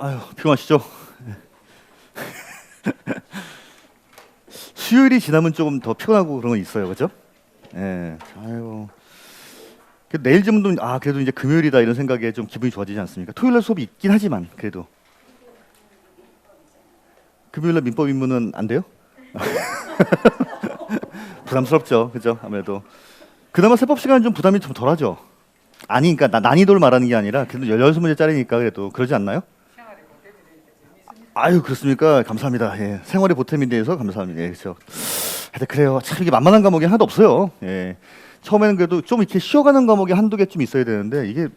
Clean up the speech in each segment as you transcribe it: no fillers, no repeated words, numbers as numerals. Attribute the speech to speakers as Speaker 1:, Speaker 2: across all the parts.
Speaker 1: 아유, 피곤하시죠? 수요일이 지나면 조금 더 피곤하고 그런 건 있어요, 그죠? 예. 아유. 내일쯤은 그래도 이제 금요일이다 이런 생각에 좀 기분이 좋아지지 않습니까? 토요일 날 수업이 있긴 하지만 그래도 금요일 날 민법 입문은 안 돼요? 부담스럽죠, 그죠? 아무래도 그나마 세법 시간은 좀 부담이 좀 덜하죠. 아니, 그러니까 난이도를 말하는 게 아니라 그래도 16문제짜리니까 그래도 그러지 않나요? 아유, 그렇습니까? 감사합니다. 예. 생활의 보탬이 돼서 감사합니다. 예, 그렇죠. 하여튼 그래요. 참 이게 만만한 과목이 하나도 없어요. 예. 처음에는 그래도 좀 이렇게 쉬어가는 과목이 한두 개쯤 있어야 되는데 이게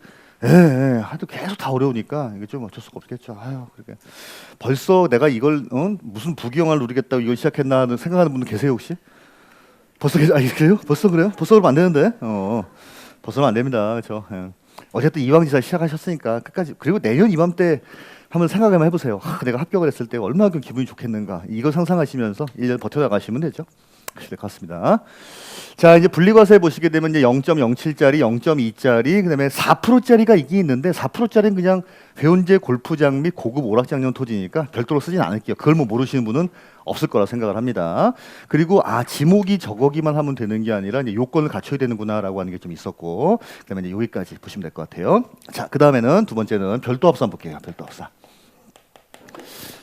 Speaker 1: 하여튼 계속 다 어려우니까 이게 좀 어쩔 수가 없겠죠. 아유, 그렇게 벌써 내가 이걸 무슨 부귀영화를 누리겠다고 이걸 시작했나 하는 생각하는 분들 계세요 혹시? 벌써 그래요? 벌써 그래요? 벌써 그러면 안 되는데. 벌써는 안 됩니다. 그렇죠. 예. 어쨌든 이왕지사 시작하셨으니까 끝까지 그리고 내년 이맘때 한번 생각 한번 해보세요. 내가 합격을 했을 때 얼마나 기분이 좋겠는가. 이걸 상상하시면서 1년 버텨나가시면 되죠. 그럴 것 같습니다. 자, 이제 분리과세 보시게 되면 이제 0.07짜리, 0.2짜리, 그다음에 4%짜리가 있긴 있는데 4%짜리는 그냥 회원제 골프장 및 고급 오락장용 토지니까 별도로 쓰진 않을게요. 그걸 뭐 모르시는 분은 없을 거라 생각을 합니다. 그리고 지목이 저거기만 하면 되는 게 아니라 이제 요건을 갖춰야 되는구나라고 하는 게 좀 있었고, 그다음에 이제 여기까지 보시면 될 것 같아요. 자, 그다음에는 두 번째는 별도 합산 볼게요. 별도 합산.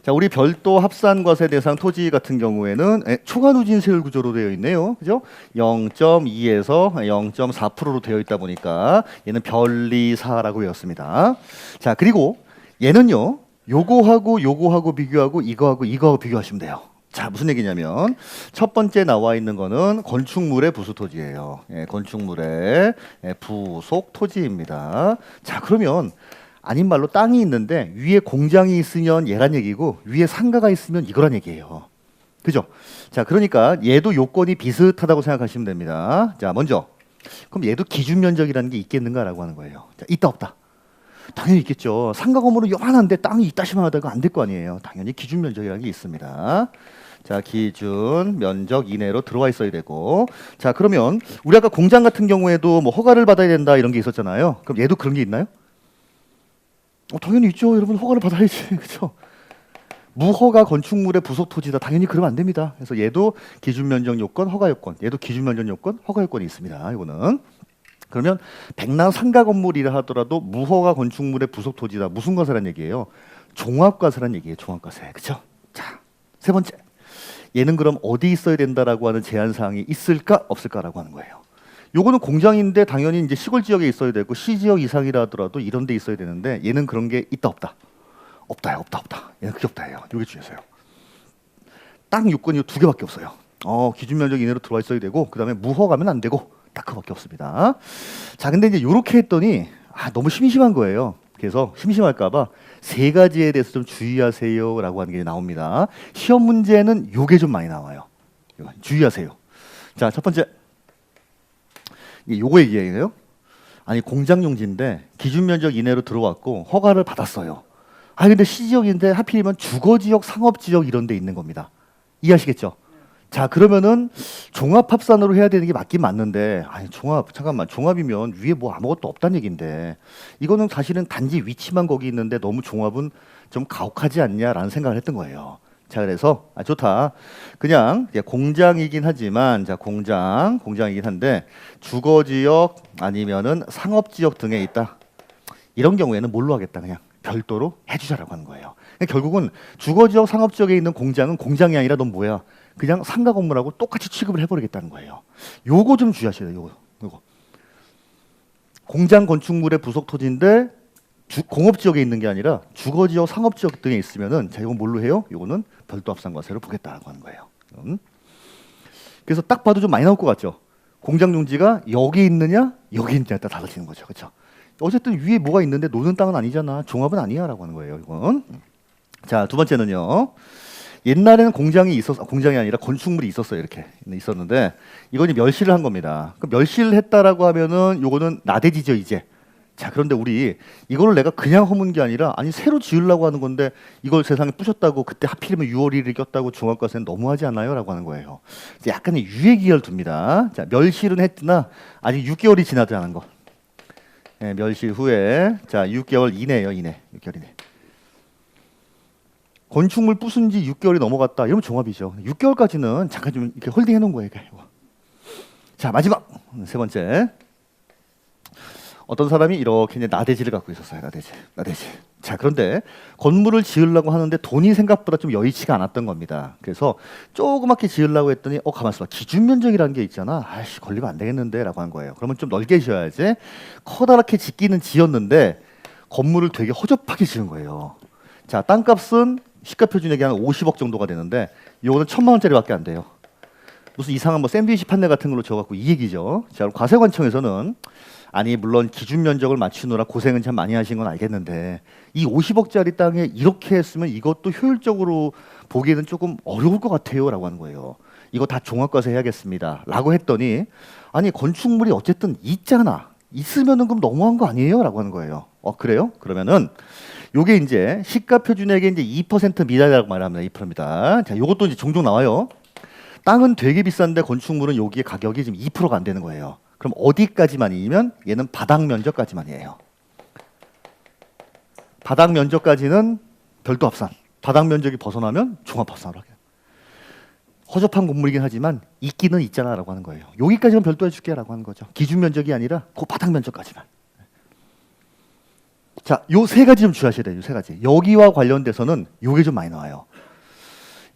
Speaker 1: 자, 우리 별도 합산과세 대상 토지 같은 경우에는 초과 누진 세율 구조로 되어 있네요. 그죠? 0.2에서 0.4%로 되어 있다 보니까 얘는 별리사라고 외웠습니다. 자, 그리고 얘는요. 요거하고 비교하고 이거하고 비교하시면 돼요. 자, 무슨 얘기냐면 첫 번째 나와 있는 거는 건축물의 부수 토지예요. 건축물의 부속 토지입니다. 자, 그러면 아닌 말로 땅이 있는데 위에 공장이 있으면 얘란 얘기고 위에 상가가 있으면 이거란 얘기예요. 그죠? 자, 그러니까 얘도 요건이 비슷하다고 생각하시면 됩니다. 자, 먼저 그럼 얘도 기준 면적이라는 게 있겠는가라고 하는 거예요. 자, 있다 없다? 당연히 있겠죠. 상가 건물은 요만한데 땅이 있다시만 하다가 안 될 거 아니에요. 당연히 기준 면적이라는 게 있습니다. 자, 기준 면적 이내로 들어와 있어야 되고. 자, 그러면 우리 아까 공장 같은 경우에도 뭐 허가를 받아야 된다 이런 게 있었잖아요. 그럼 얘도 그런 게 있나요? 당연히 있죠. 여러분 허가를 받아야지. 그렇죠? 무허가 건축물의 부속 토지다. 당연히 그러면 안 됩니다. 그래서 얘도 기준 면적 요건, 허가 요건. 얘도 기준 면적 요건, 허가 요건이 있습니다. 이거는. 그러면 백남 상가 건물이라 하더라도 무허가 건축물의 부속 토지다. 무슨 과세란 얘기예요? 종합과세란 얘기예요. 종합과세. 그렇죠? 자, 세 번째. 얘는 그럼 어디 있어야 된다라고 하는 제한 사항이 있을까 없을까라고 하는 거예요. 요거는 공장인데 당연히 이제 시골 지역에 있어야 되고 시 지역 이상이라 하더라도 이런 데 있어야 되는데 얘는 그런 게 있다 없다? 없다요. 없다. 얘는 그게 없다예요. 요게 중요해서요. 땅 요건이 두 개밖에 없어요. 기준 면적 이내로 들어와 있어야 되고 그다음에 무허가면 안 되고 딱 그밖에 없습니다. 자, 근데 이제 요렇게 했더니 너무 심심한 거예요. 그래서 심심할까봐 세 가지에 대해서 좀 주의하세요라고 하는 게 나옵니다. 시험 문제는 요게 좀 많이 나와요. 주의하세요. 자, 첫 번째. 요거 얘기예요. 아니 공장 용지인데 기준 면적 이내로 들어왔고 허가를 받았어요. 근데 시지역인데 하필이면 주거지역, 상업지역 이런 데 있는 겁니다. 이해하시겠죠? 자, 그러면은 종합합산으로 해야 되는 게 맞긴 맞는데 종합이면 위에 뭐 아무것도 없다는 얘긴데 이거는 사실은 단지 위치만 거기 있는데 너무 종합은 좀 가혹하지 않냐라는 생각을 했던 거예요. 자, 그래서 좋다. 그냥 공장이긴 하지만 공장이긴 한데 주거지역 아니면은 상업지역 등에 있다. 이런 경우에는 뭘로 하겠다? 그냥 별도로 해주자라고 하는 거예요. 결국은 주거지역, 상업지역에 있는 공장은 공장이 아니라 넌 뭐야? 그냥 상가 건물하고 똑같이 취급을 해버리겠다는 거예요. 요거 좀 주의하셔야 돼요. 요거. 공장 건축물의 부속 토지인데 공업지역에 있는 게 아니라 주거지역, 상업지역 등에 있으면은 이건 뭘로 해요? 이거는 별도 합산과세로 보겠다라고 하는 거예요. 그래서 딱 봐도 좀 많이 나올 것 같죠? 공장 용지가 여기 있느냐, 여기 있느냐에 따라 달라지는 거죠. 그렇죠? 어쨌든 위에 뭐가 있는데 노는 땅은 아니잖아. 종합은 아니야라고 하는 거예요. 이건. 자, 두 번째는요. 옛날에는 공장이 아니라 건축물이 있었어요. 이렇게 있었는데 이건 멸실을 한 겁니다. 그 멸실을 했다라고 하면은 요거는 나대지죠 이제. 자, 그런데 우리 이거를 내가 그냥 허문 게 아니라 새로 지으려고 하는 건데 이걸 세상에 부셨다고 그때 하필이면 6월 1일을 꼈다고 종합과세는 너무하지 않나요? 라고 하는 거예요. 약간의 유예기열 둡니다. 자, 멸실은 했으나 아직 6개월이 지나지 않은 거. 멸실 후에 자 6개월 이내예요. 6개월 이내. 건축물 부순 지 6개월이 넘어갔다. 이러면 종합이죠. 6개월까지는 잠깐 좀 이렇게 홀딩 해놓은 거예요. 자, 마지막 세 번째. 어떤 사람이 이렇게 이제 나대지를 갖고 있었어요. 나대지. 자, 그런데 건물을 지으려고 하는데 돈이 생각보다 좀 여의치가 않았던 겁니다. 그래서 조그맣게 지으려고 했더니 가만 있어봐. 기준 면적이라는 게 있잖아. 아이씨, 걸리면 안 되겠는데 라고 한 거예요. 그러면 좀 넓게 지어야지. 커다랗게 짓기는 지었는데 건물을 되게 허접하게 지은 거예요. 자, 땅값은 시가표준액이 한 50억 정도가 되는데 요거는 1,000만 원짜리밖에 안 돼요. 무슨 이상한 뭐 샌드위치 판넬 같은 걸로 지어갖고 이 얘기죠. 자, 그럼 과세관청에서는 아니 물론 기준 면적을 맞추느라 고생은 참 많이 하신 건 알겠는데 이 50억짜리 땅에 이렇게 했으면 이것도 효율적으로 보기에는 조금 어려울 것 같아요 라고 하는 거예요. 이거 다 종합과세 해야겠습니다 라고 했더니 아니 건축물이 어쨌든 있잖아. 있으면은 그럼 너무한 거 아니에요? 라고 하는 거예요. 그래요? 그러면은 요게 이제 시가표준액의 이제 2% 미달이라고 말합니다. 2%입니다. 자, 요것도 이제 종종 나와요. 땅은 되게 비싼데 건축물은 여기에 가격이 지금 2%가 안 되는 거예요. 그럼 어디까지만이면 얘는 바닥 면적까지만이에요. 바닥 면적까지는 별도 합산. 바닥 면적이 벗어나면 종합 합산을 하게. 허접한 건물이긴 하지만 있기는 있잖아라고 하는 거예요. 여기까지는 별도 해줄게라고 하는 거죠. 기준 면적이 아니라 그 바닥 면적까지만. 자, 요 세 가지 좀 주의하셔야 돼요. 요 세 가지. 여기와 관련돼서는 요게 좀 많이 나와요.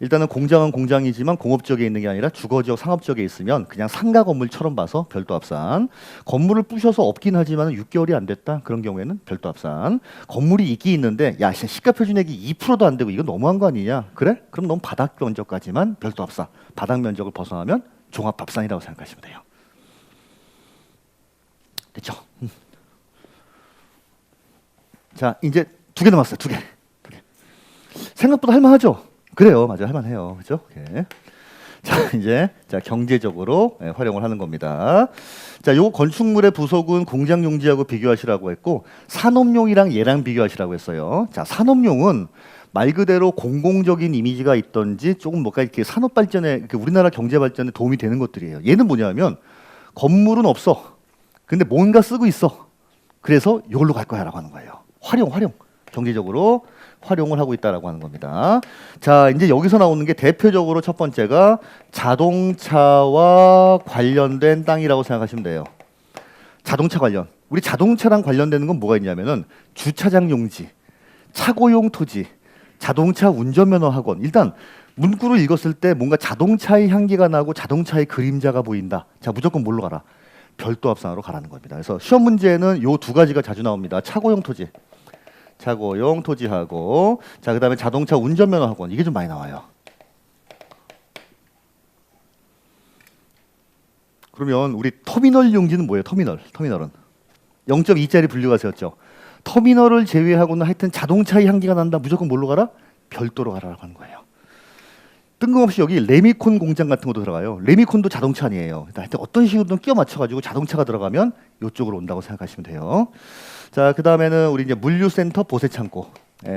Speaker 1: 일단은 공장은 공장이지만 공업 지역에 있는 게 아니라 주거 지역, 상업 지역에 있으면 그냥 상가 건물처럼 봐서 별도 합산. 건물을 부셔서 없긴 하지만 6개월이 안 됐다. 그런 경우에는 별도 합산. 건물이 있긴 있는데 야, 시가 표준액이 2%도 안 되고 이거 너무한 거 아니냐? 그래? 그럼 넌 바닥 면적까지만 별도 합산. 바닥 면적을 벗어나면 종합 합산이라고 생각하시면 돼요. 됐죠? 자, 이제 2개 남았어요. 2개. 생각보다 할만하죠? 그래요, 맞아요, 할만해요, 그렇죠? 예. 자, 이제 경제적으로 활용을 하는 겁니다. 자, 요 건축물의 부속은 공장 용지하고 비교하시라고 했고 산업용이랑 얘랑 비교하시라고 했어요. 자, 산업용은 말 그대로 공공적인 이미지가 있던지 조금 뭔가 이렇게 산업 발전에 이렇게 우리나라 경제 발전에 도움이 되는 것들이에요. 얘는 뭐냐면 건물은 없어, 근데 뭔가 쓰고 있어. 그래서 이걸로 갈 거야라고 하는 거예요. 활용, 경제적으로. 활용을 하고 있다라고 하는 겁니다. 자, 이제 여기서 나오는 게 대표적으로 첫 번째가 자동차와 관련된 땅이라고 생각하시면 돼요. 자동차 관련. 우리 자동차랑 관련되는 건 뭐가 있냐면은 주차장 용지, 차고용 토지, 자동차 운전면허 학원. 일단 문구를 읽었을 때 뭔가 자동차의 향기가 나고 자동차의 그림자가 보인다. 자, 무조건 뭘로 가라? 별도 합산으로 가라는 겁니다. 그래서 시험 문제에는 요 2가지가 자주 나옵니다. 차고용 토지. 차고용 토지하고 자, 그다음에 자동차 운전면허 학원. 이게 좀 많이 나와요. 그러면 우리 터미널 용지는 뭐예요? 터미널은 0.2짜리 분류가세였죠. 터미널을 제외하고는 하여튼 자동차의 향기가 난다. 무조건 뭘로 가라? 별도로 가라라고 하는 거예요. 뜬금없이 여기 레미콘 공장 같은 것도 들어가요. 레미콘도 자동차 아니에요. 하여튼 어떤 식으로든 끼워 맞춰가지고 자동차가 들어가면 이쪽으로 온다고 생각하시면 돼요. 자, 그 다음에는 우리 이제 물류센터, 보세창고.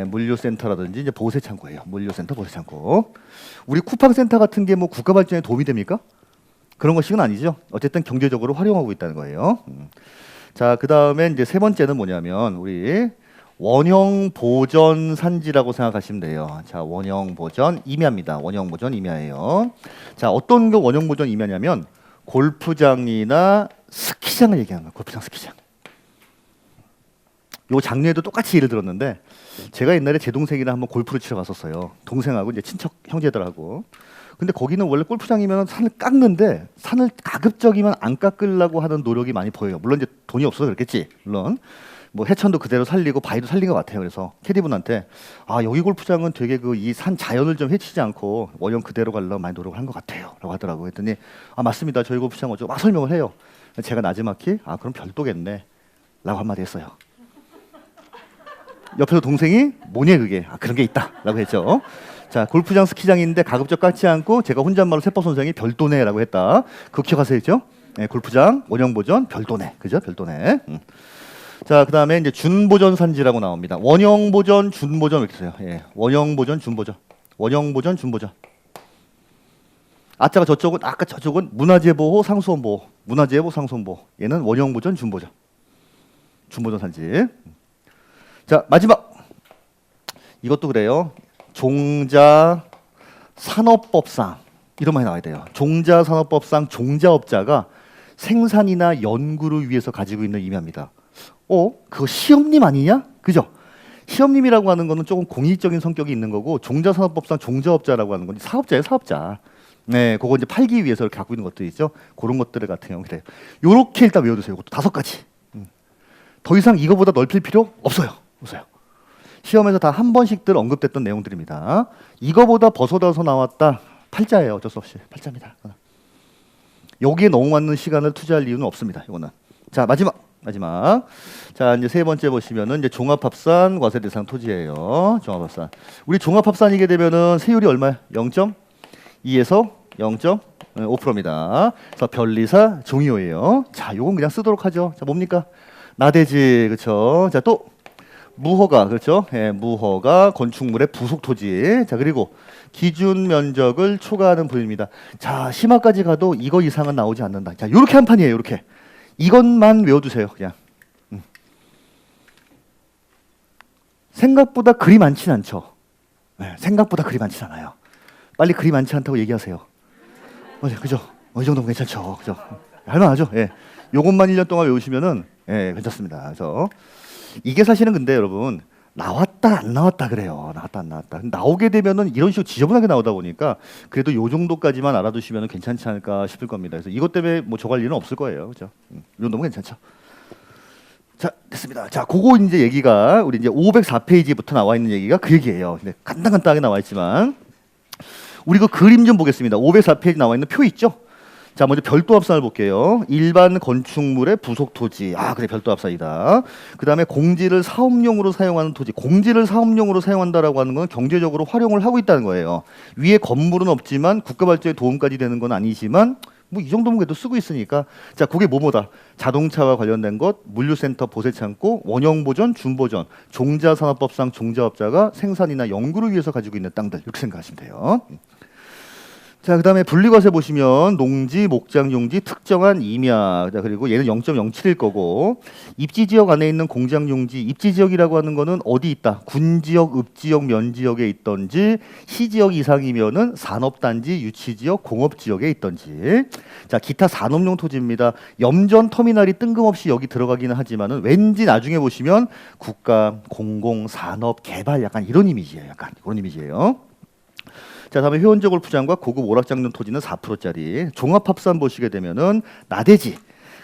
Speaker 1: 물류센터라든지 이제 보세창고예요. 물류센터, 보세창고. 우리 쿠팡센터 같은 게 뭐 국가 발전에 도움이 됩니까? 그런 것식은 아니죠. 어쨌든 경제적으로 활용하고 있다는 거예요. 자, 그 다음에 이제 세 번째는 뭐냐면 우리 원형 보전 산지라고 생각하시면 돼요. 자, 원형 보전 임야입니다. 원형 보전 임야예요. 자, 어떤 게 원형 보전 임야냐면 골프장이나 스키장을 얘기하는 거예요. 골프장, 스키장. 요 장르에도 똑같이 예를 들었는데 제가 옛날에 제 동생이랑 한번 골프를 치러 갔었어요. 동생하고 이제 친척 형제들하고. 근데 거기는 원래 골프장이면 산을 깎는데 산을 가급적이면 안 깎으려고 하는 노력이 많이 보여요. 물론 이제 돈이 없어서 그렇겠지. 물론 뭐 해천도 그대로 살리고 바위도 살린 것 같아요. 그래서 캐디분한테 여기 골프장은 되게 그 이 산 자연을 좀 해치지 않고 원형 그대로 가려고 많이 노력을 한 것 같아요.라고 하더라고요. 그랬더니 맞습니다. 저희 골프장 어쩌고 막 설명을 해요. 제가 나지막히 그럼 별도겠네.라고 한마디 했어요. 옆에서 동생이 뭐냐 그게 그런 게 있다라고 했죠. 자, 골프장 스키장인데 가급적 깎지 않고 제가 혼잣말로 세퍼 선생이 별도네라고 했다. 그거 기억하세요? 네, 골프장 원형 보전 별도네, 그죠? 별도네. 자, 그 다음에 이제 준보전 산지라고 나옵니다. 원형 보전, 준보전 이렇게 써요. 예, 원형 보전, 준보전, 원형 보전, 준보전. 아까 저쪽은 문화재 보호, 상수원 보호, 문화재 보호, 상수원 보호. 얘는 원형 보전, 준보전, 준보전 산지. 자, 마지막 이것도 그래요. 종자산업법상 이런 말이 나와야 돼요. 종자산업법상 종자업자가 생산이나 연구를 위해서 가지고 있는 의미합니다. 그거 시험님 아니냐? 그죠? 시험님이라고 하는 거는 조금 공익적인 성격이 있는 거고 종자산업법상 종자업자라고 하는 건 사업자예요, 사업자. 네, 그거 이제 팔기 위해서 이렇게 갖고 있는 것들이 있죠. 그런 것들 같은 경우 그래요. 요렇게 일단 외워두세요. 이것도 5가지. 더 이상 이거보다 넓힐 필요 없어요. 없어요. 시험에서 다 한 번씩들 언급됐던 내용들입니다. 이거보다 벗어나서 나왔다. 팔자예요. 어쩔 수 없이 팔자입니다. 여기에 너무 많은 시간을 투자할 이유는 없습니다. 이거는. 자, 마지막. 자, 이제 세 번째 보시면은 이제 종합합산 과세 대상 토지예요. 종합합산. 우리 종합합산이게 되면은 세율이 얼마야? 0.2에서 0.5%입니다. 그래서 변리사 종이호예요. 자, 요건 그냥 쓰도록 하죠. 자, 뭡니까? 나대지, 그렇죠? 자, 또 무허가, 그렇죠? 예, 무허가 건축물의 부속 토지. 자, 그리고 기준 면적을 초과하는 부분입니다. 자, 심화까지 가도 이거 이상은 나오지 않는다. 자, 요렇게 한 판이에요. 요렇게. 이것만 외워두세요. 그냥. 생각보다 그리 많진 않죠. 네, 생각보다 그리 많진 않아요. 빨리 그리 많지 않다고 얘기하세요. 그죠? 이 정도면 괜찮죠. 그죠? 할만하죠. 예. 요것만 1년 동안 외우시면은 예, 괜찮습니다. 그래서 이게 사실은 근데 여러분 나왔다 안 나왔다 그래요. 나왔다 안 나왔다. 나오게 되면은 이런 식으로 지저분하게 나오다 보니까 그래도 요 정도까지만 알아두시면 괜찮지 않을까 싶을 겁니다. 그래서 이것 때문에 뭐 저갈 일은 없을 거예요. 그죠? 이 정도면 괜찮죠. 자, 됐습니다. 자, 그거 이제 얘기가 우리 이제 504페이지부터 나와 있는 얘기가 그 얘기예요. 근데 간단하게 나와 있지만 우리 그 그림 좀 보겠습니다. 504페이지 나와 있는 표 있죠? 자, 먼저 별도 합산을 볼게요. 일반 건축물의 부속 토지. 그래, 별도 합산이다. 그 다음에 공지를 사업용으로 사용하는 토지. 공지를 사업용으로 사용한다라고 하는 건 경제적으로 활용을 하고 있다는 거예요. 위에 건물은 없지만 국가 발전에 도움까지 되는 건 아니지만 뭐 이 정도면 그래도 쓰고 있으니까. 자, 그게 뭐뭐다. 자동차와 관련된 것, 물류센터, 보세창고, 원형보전, 준보전, 종자산업법상 종자업자가 생산이나 연구를 위해서 가지고 있는 땅들. 이렇게 생각하시면 돼요. 자, 그 다음에 분리과세 보시면 농지, 목장, 용지, 특정한 임야. 자, 그리고 얘는 0.07일 거고 입지지역 안에 있는 공장, 용지, 입지지역이라고 하는 거는 어디 있다? 군지역, 읍지역, 면지역에 있던지 시지역 이상이면은 산업단지, 유치지역, 공업지역에 있던지. 자, 기타 산업용 토지입니다. 염전 터미널이 뜬금없이 여기 들어가기는 하지만은 왠지 나중에 보시면 국가, 공공, 산업, 개발 약간 이런 이미지예요. 약간 이런 이미지예요. 자, 다음에 회원적 골프장과 고급 오락장용 토지는 4%짜리. 종합합산 보시게 되면은 나대지.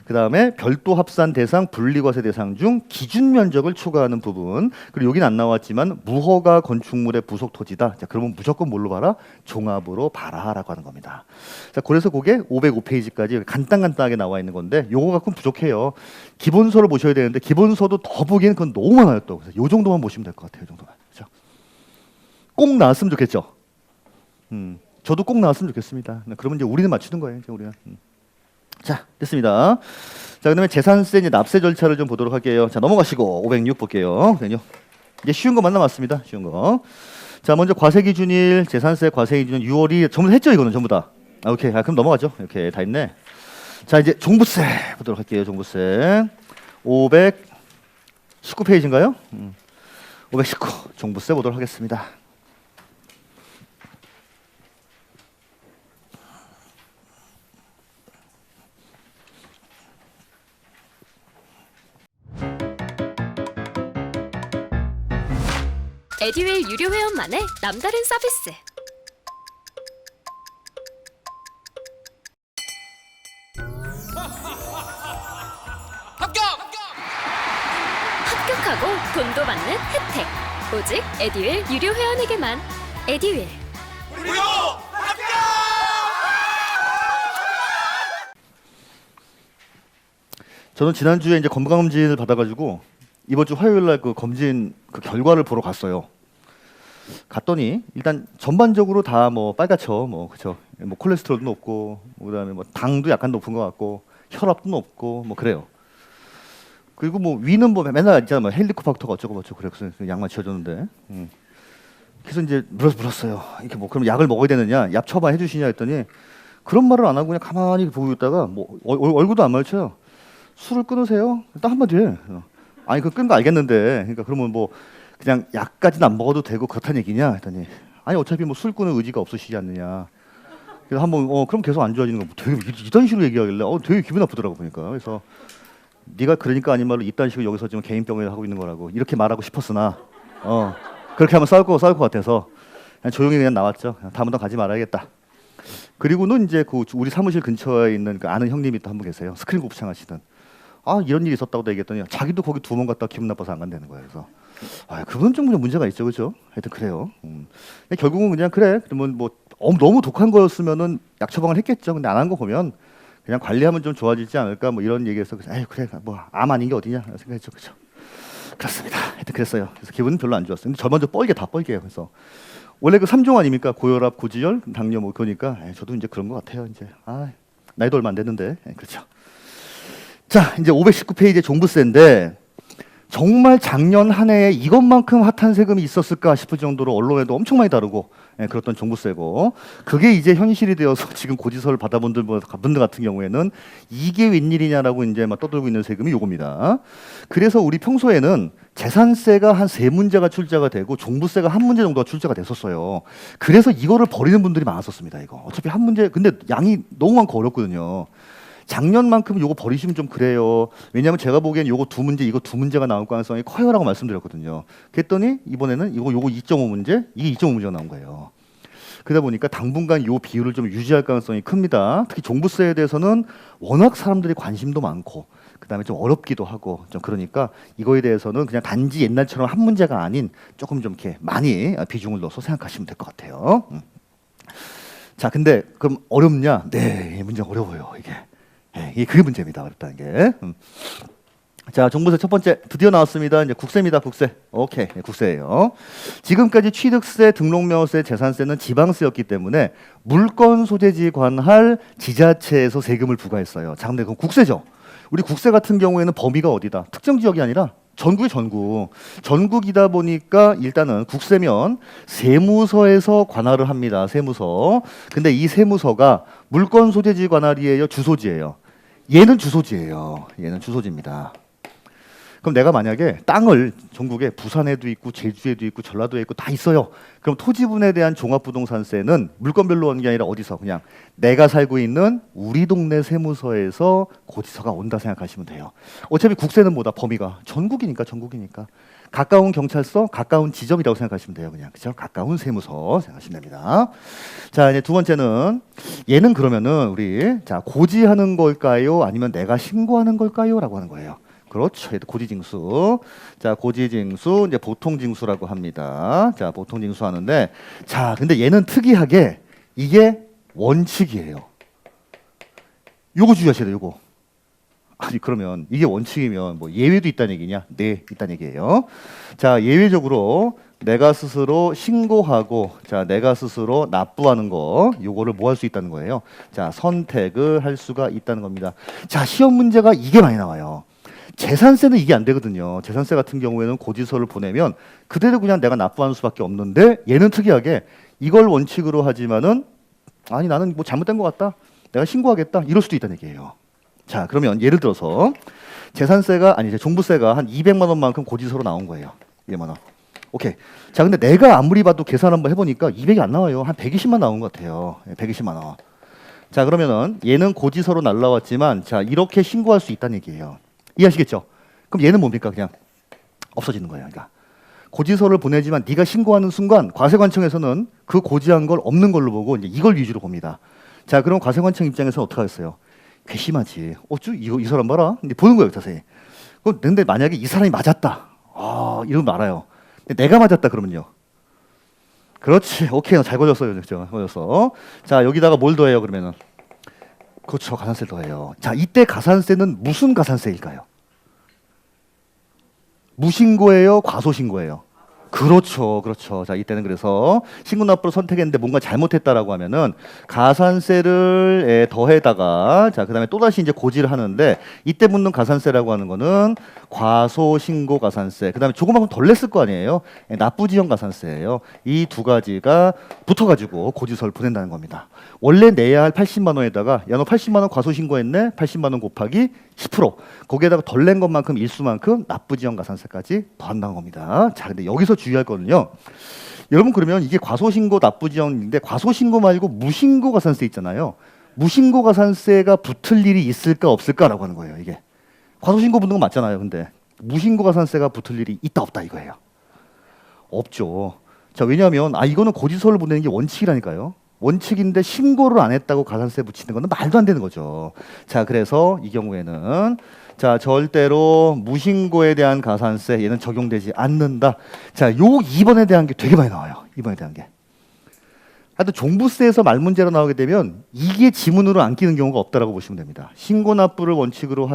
Speaker 1: 그 다음에 별도 합산 대상, 분리과세 대상 중 기준 면적을 초과하는 부분. 그리고 여긴 안 나왔지만 무허가 건축물의 부속 토지다. 자, 그러면 무조건 뭘로 봐라? 종합으로 봐라라고 하는 겁니다. 자, 그래서 그게 505페이지까지 간단하게 나와 있는 건데 요거 갖고는 부족해요. 기본서를 보셔야 되는데 기본서도 더 보기에는 그건 너무 많아요 또. 그래서 요 정도만 보시면 될 것 같아요. 요 정도만. 그렇죠? 꼭 나왔으면 좋겠죠. 저도 꼭 나왔으면 좋겠습니다. 그러면 이제 우리는 맞추는 거예요. 이제 우리는. 자, 됐습니다. 자, 그다음에 재산세 이제 납세 절차를 좀 보도록 할게요. 자, 넘어가시고 506 볼게요. 이제 쉬운 것만 남았습니다. 쉬운 거. 자, 먼저 과세 기준일, 재산세 과세 기준일 6월이 전부 다 했죠, 이거는 전부 다. 오케이. 그럼 넘어가죠. 이렇게 다 했네. 자, 이제 종부세 보도록 할게요. 종부세 519페이지인가요? 519 종부세 보도록 하겠습니다.
Speaker 2: 에듀윌 유료 회원만의 남다른 서비스. 합격하고 돈도 받는 혜택. 오직 에듀윌 유료 회원에게만. 에듀윌.
Speaker 3: 무료 합격!
Speaker 1: 저는 지난주에 이제 건강검진을 받아가지고 이번 주 화요일 날 그 검진 그 결과를 보러 갔어요. 갔더니 일단 전반적으로 다 뭐 빨갛죠. 뭐 그렇죠. 뭐 콜레스테롤도 높고 뭐 그다음에 뭐 당도 약간 높은 것 같고 혈압도 높고 뭐 그래요. 그리고 뭐 위는 뭐 맨날 있잖아. 뭐 헬리코박터가 어쩌고 저쩌고 그래서 약만 지어줬는데. 그래서 이제 물었어요. 이렇게 뭐 그럼 약을 먹어야 되느냐? 약 처방 해주시냐 했더니 그런 말을 안 하고 그냥 가만히 보고 있다가 뭐 얼굴도 안 마주쳐요. 술을 끊으세요? 딱 한마디 해. 아니 그 끈 거 알겠는데 그러니까 그러면 뭐 그냥 약까지는 안 먹어도 되고 그렇다는 얘기냐 했더니 아니 어차피 뭐 술 끊을 의지가 없으시지 않느냐. 그래서 한번 그럼 계속 안 좋아지는 거 되게 이딴 식으로 얘기하길래 되게 기분 나쁘더라고 보니까. 그래서 네가 그러니까 아닌 말로 이딴 식으로 여기서 지금 개인병을 하고 있는 거라고 이렇게 말하고 싶었으나 그렇게 하면 싸울 것 같아서 그냥 조용히 그냥 나왔죠. 다음부터 가지 말아야겠다. 그리고는 이제 그 우리 사무실 근처에 있는 그 아는 형님이 또 한 분 계세요. 스크린 곱창 하시던. 이런 일이 있었다고 얘기했더니 자기도 거기 2번 갔다 기분 나빠서 안 간다는 거예요. 그래서 그분은 좀 문제가 있죠, 그렇죠? 하여튼 그래요. 결국은 그냥 그래. 그러면 뭐 너무 독한 거였으면은 약 처방을 했겠죠. 근데 안 한 거 보면 그냥 관리하면 좀 좋아지지 않을까 뭐 이런 얘기해서 그래 뭐 암 아닌 게 어디냐 생각했죠, 그렇죠? 그렇습니다. 하여튼 그랬어요. 그래서 기분은 별로 안 좋았어요. 근데 저 먼저 다 뻘게요. 그래서 원래 그 3종 아닙니까? 고혈압, 고지혈, 당뇨 뭐 그러니까 저도 이제 그런 것 같아요. 이제 나이도 얼마 안 됐는데 그렇죠. 자 이제 519페이지의 종부세인데 정말 작년 한 해에 이것만큼 핫한 세금이 있었을까 싶을 정도로 언론에도 엄청 많이 다루고 그랬던 종부세고 그게 이제 현실이 되어서 지금 고지서를 받아본 분들 같은 경우에는 이게 웬일이냐라고 이제 막 떠들고 있는 세금이 요겁니다. 그래서 우리 평소에는 재산세가 한 3문제가 출제가 되고 종부세가 1문제 정도가 출제가 됐었어요. 그래서 이거를 버리는 분들이 많았었습니다. 이거 어차피 한 문제 근데 양이 너무 많고 어렵거든요. 작년만큼 요거 버리시면 좀 그래요. 왜냐하면 제가 보기엔 요거 2문제, 이거 2문제가 나올 가능성이 커요라고 말씀드렸거든요. 그랬더니 이번에는 요거 2.5문제, 이게 2.5문제가 나온 거예요. 그러다 보니까 당분간 요 비율을 좀 유지할 가능성이 큽니다. 특히 종부세에 대해서는 워낙 사람들이 관심도 많고 그다음에 좀 어렵기도 하고 좀 그러니까 이거에 대해서는 그냥 단지 옛날처럼 한 문제가 아닌 조금 좀 이렇게 많이 비중을 넣어서 생각하시면 될 것 같아요. 자, 근데 그럼 어렵냐? 네, 이 문제 어려워요 이게. 이게 그게 문제입니다. 어렵다는 게. 자, 종부세 첫 번째 드디어 나왔습니다. 이제 국세입니다. 국세. 오케이, 국세예요. 지금까지 취득세, 등록명세, 재산세는 지방세였기 때문에 물건 소재지 관할 지자체에서 세금을 부과했어요. 자, 근데 그건 국세죠. 우리 국세 같은 경우에는 범위가 어디다? 특정 지역이 아니라 전국이 전국이다 보니까 일단은 국세면 세무서에서 관할을 합니다. 세무서. 근데 이 세무서가 물건 소재지 관할이에요, 주소지예요. 얘는 주소지예요. 얘는 주소지입니다. 그럼 내가 만약에 땅을 전국에 부산에도 있고 제주에도 있고 전라도에 있고 다 있어요. 그럼 토지분에 대한 종합부동산세는 물건별로 오는 게 아니라 어디서 그냥 내가 살고 있는 우리 동네 세무서에서 고지서가 온다 생각하시면 돼요. 어차피 국세는 뭐다? 범위가 전국이니까. 가까운 경찰서, 가까운 지점이라고 생각하시면 돼요. 그냥 그죠? 가까운 세무서 생각하시면 됩니다. 자, 이제 두 번째는 얘는 그러면은 우리 고지하는 걸까요? 아니면 내가 신고하는 걸까요? 라고 하는 거예요. 그렇죠. 고지징수. 자, 고지징수 이제 보통징수라고 합니다. 자, 보통징수 하는데 근데 얘는 특이하게 이게 원칙이에요. 요거 주의하셔야 돼요. 요거. 아니 그러면 이게 원칙이면 뭐 예외도 있다는 얘기냐? 네, 있다는 얘기예요. 자, 예외적으로 내가 스스로 신고하고 내가 스스로 납부하는 거 요거를 뭐 할 수 있다는 거예요. 자, 선택을 할 수가 있다는 겁니다. 자, 시험 문제가 이게 많이 나와요. 재산세는 이게 안 되거든요. 재산세 같은 경우에는 고지서를 보내면 그대로 그냥 내가 납부하는 수밖에 없는데 얘는 특이하게 이걸 원칙으로 하지만은 아니 나는 뭐 잘못된 것 같다. 내가 신고하겠다. 이럴 수도 있다는 얘기예요. 자, 그러면 예를 들어서 재산세가 아니 종부세가 한 200만 원만큼 고지서로 나온 거예요. 200만 원. 오케이. 자, 근데 내가 아무리 봐도 계산 한번 해보니까 200이 안 나와요. 한 120만 나온 것 같아요. 120만 원. 자, 그러면은 얘는 고지서로 날라왔지만 이렇게 신고할 수 있다는 얘기예요. 이해하시겠죠? 그럼 얘는 뭡니까? 그냥 없어지는 거예요. 그러니까 고지서를 보내지만 네가 신고하는 순간 과세관청에서는 그 고지한 걸 없는 걸로 보고 이제 이걸 위주로 봅니다. 자, 그럼 과세관청 입장에서 어떻게 하겠어요? 괘씸하지. 이 사람 봐라. 근데 보는 거예요, 자세히. 근데 만약에 이 사람이 맞았다. 이러면 알아요. 근데 내가 맞았다 그러면요. 그렇지. 오케이. 잘 걸렸어요. 그렇죠? 걸렸어. 자, 여기다가 뭘 더해요, 그러면은? 그렇죠. 가산세 더해요. 자, 이때 가산세는 무슨 가산세일까요? 무신고예요? 과소신고예요? 그렇죠, 그렇죠. 자, 이때는 그래서 신고납부를 선택했는데 뭔가 잘못했다라고 하면은 가산세를 더해다가 자, 그다음에 또 다시 이제 고지를 하는데 이때 묻는 가산세라고 하는 거는 과소신고 가산세. 그다음에 조금만큼 덜 냈을 거 아니에요. 납부지연 가산세예요. 이 두 가지가 붙어가지고 고지서를 보낸다는 겁니다. 원래 내야 할 80만 원에다가 야, 너 80만 원 과소신고했네. 80만 원 곱하기 10%. 거기에다가 덜 낸 것만큼 일수만큼 납부지연 가산세까지 더한다는 겁니다. 자, 근데 여기서 주의할 거는요. 여러분 그러면 이게 과소신고 납부지연인데 과소신고 말고 무신고 가산세 있잖아요. 무신고 가산세가 붙을 일이 있을까 없을까라고 하는 거예요. 이게 과소신고 붙는 거 맞잖아요. 근데 무신고 가산세가 붙을 일이 있다 없다 이거예요. 없죠. 자, 왜냐하면 이거는 고지서를 보내는 게 원칙이라니까요. 원칙인데 신고를 안 했다고 가산세 붙이는 거는 말도 안 되는 거죠. 자, 그래서 이 경우에는 자, 절대로 무신고에 대한 가산세 얘는 적용되지 않는다. 자, 요 2번에 대한 게 되게 많이 나와요. 2번에 대한 게. 하여튼 종부세에서 말문제로 나오게 되면 이게 지문으로 안 끼는 경우가 없다라고 보시면 됩니다. 신고납부를 원칙으로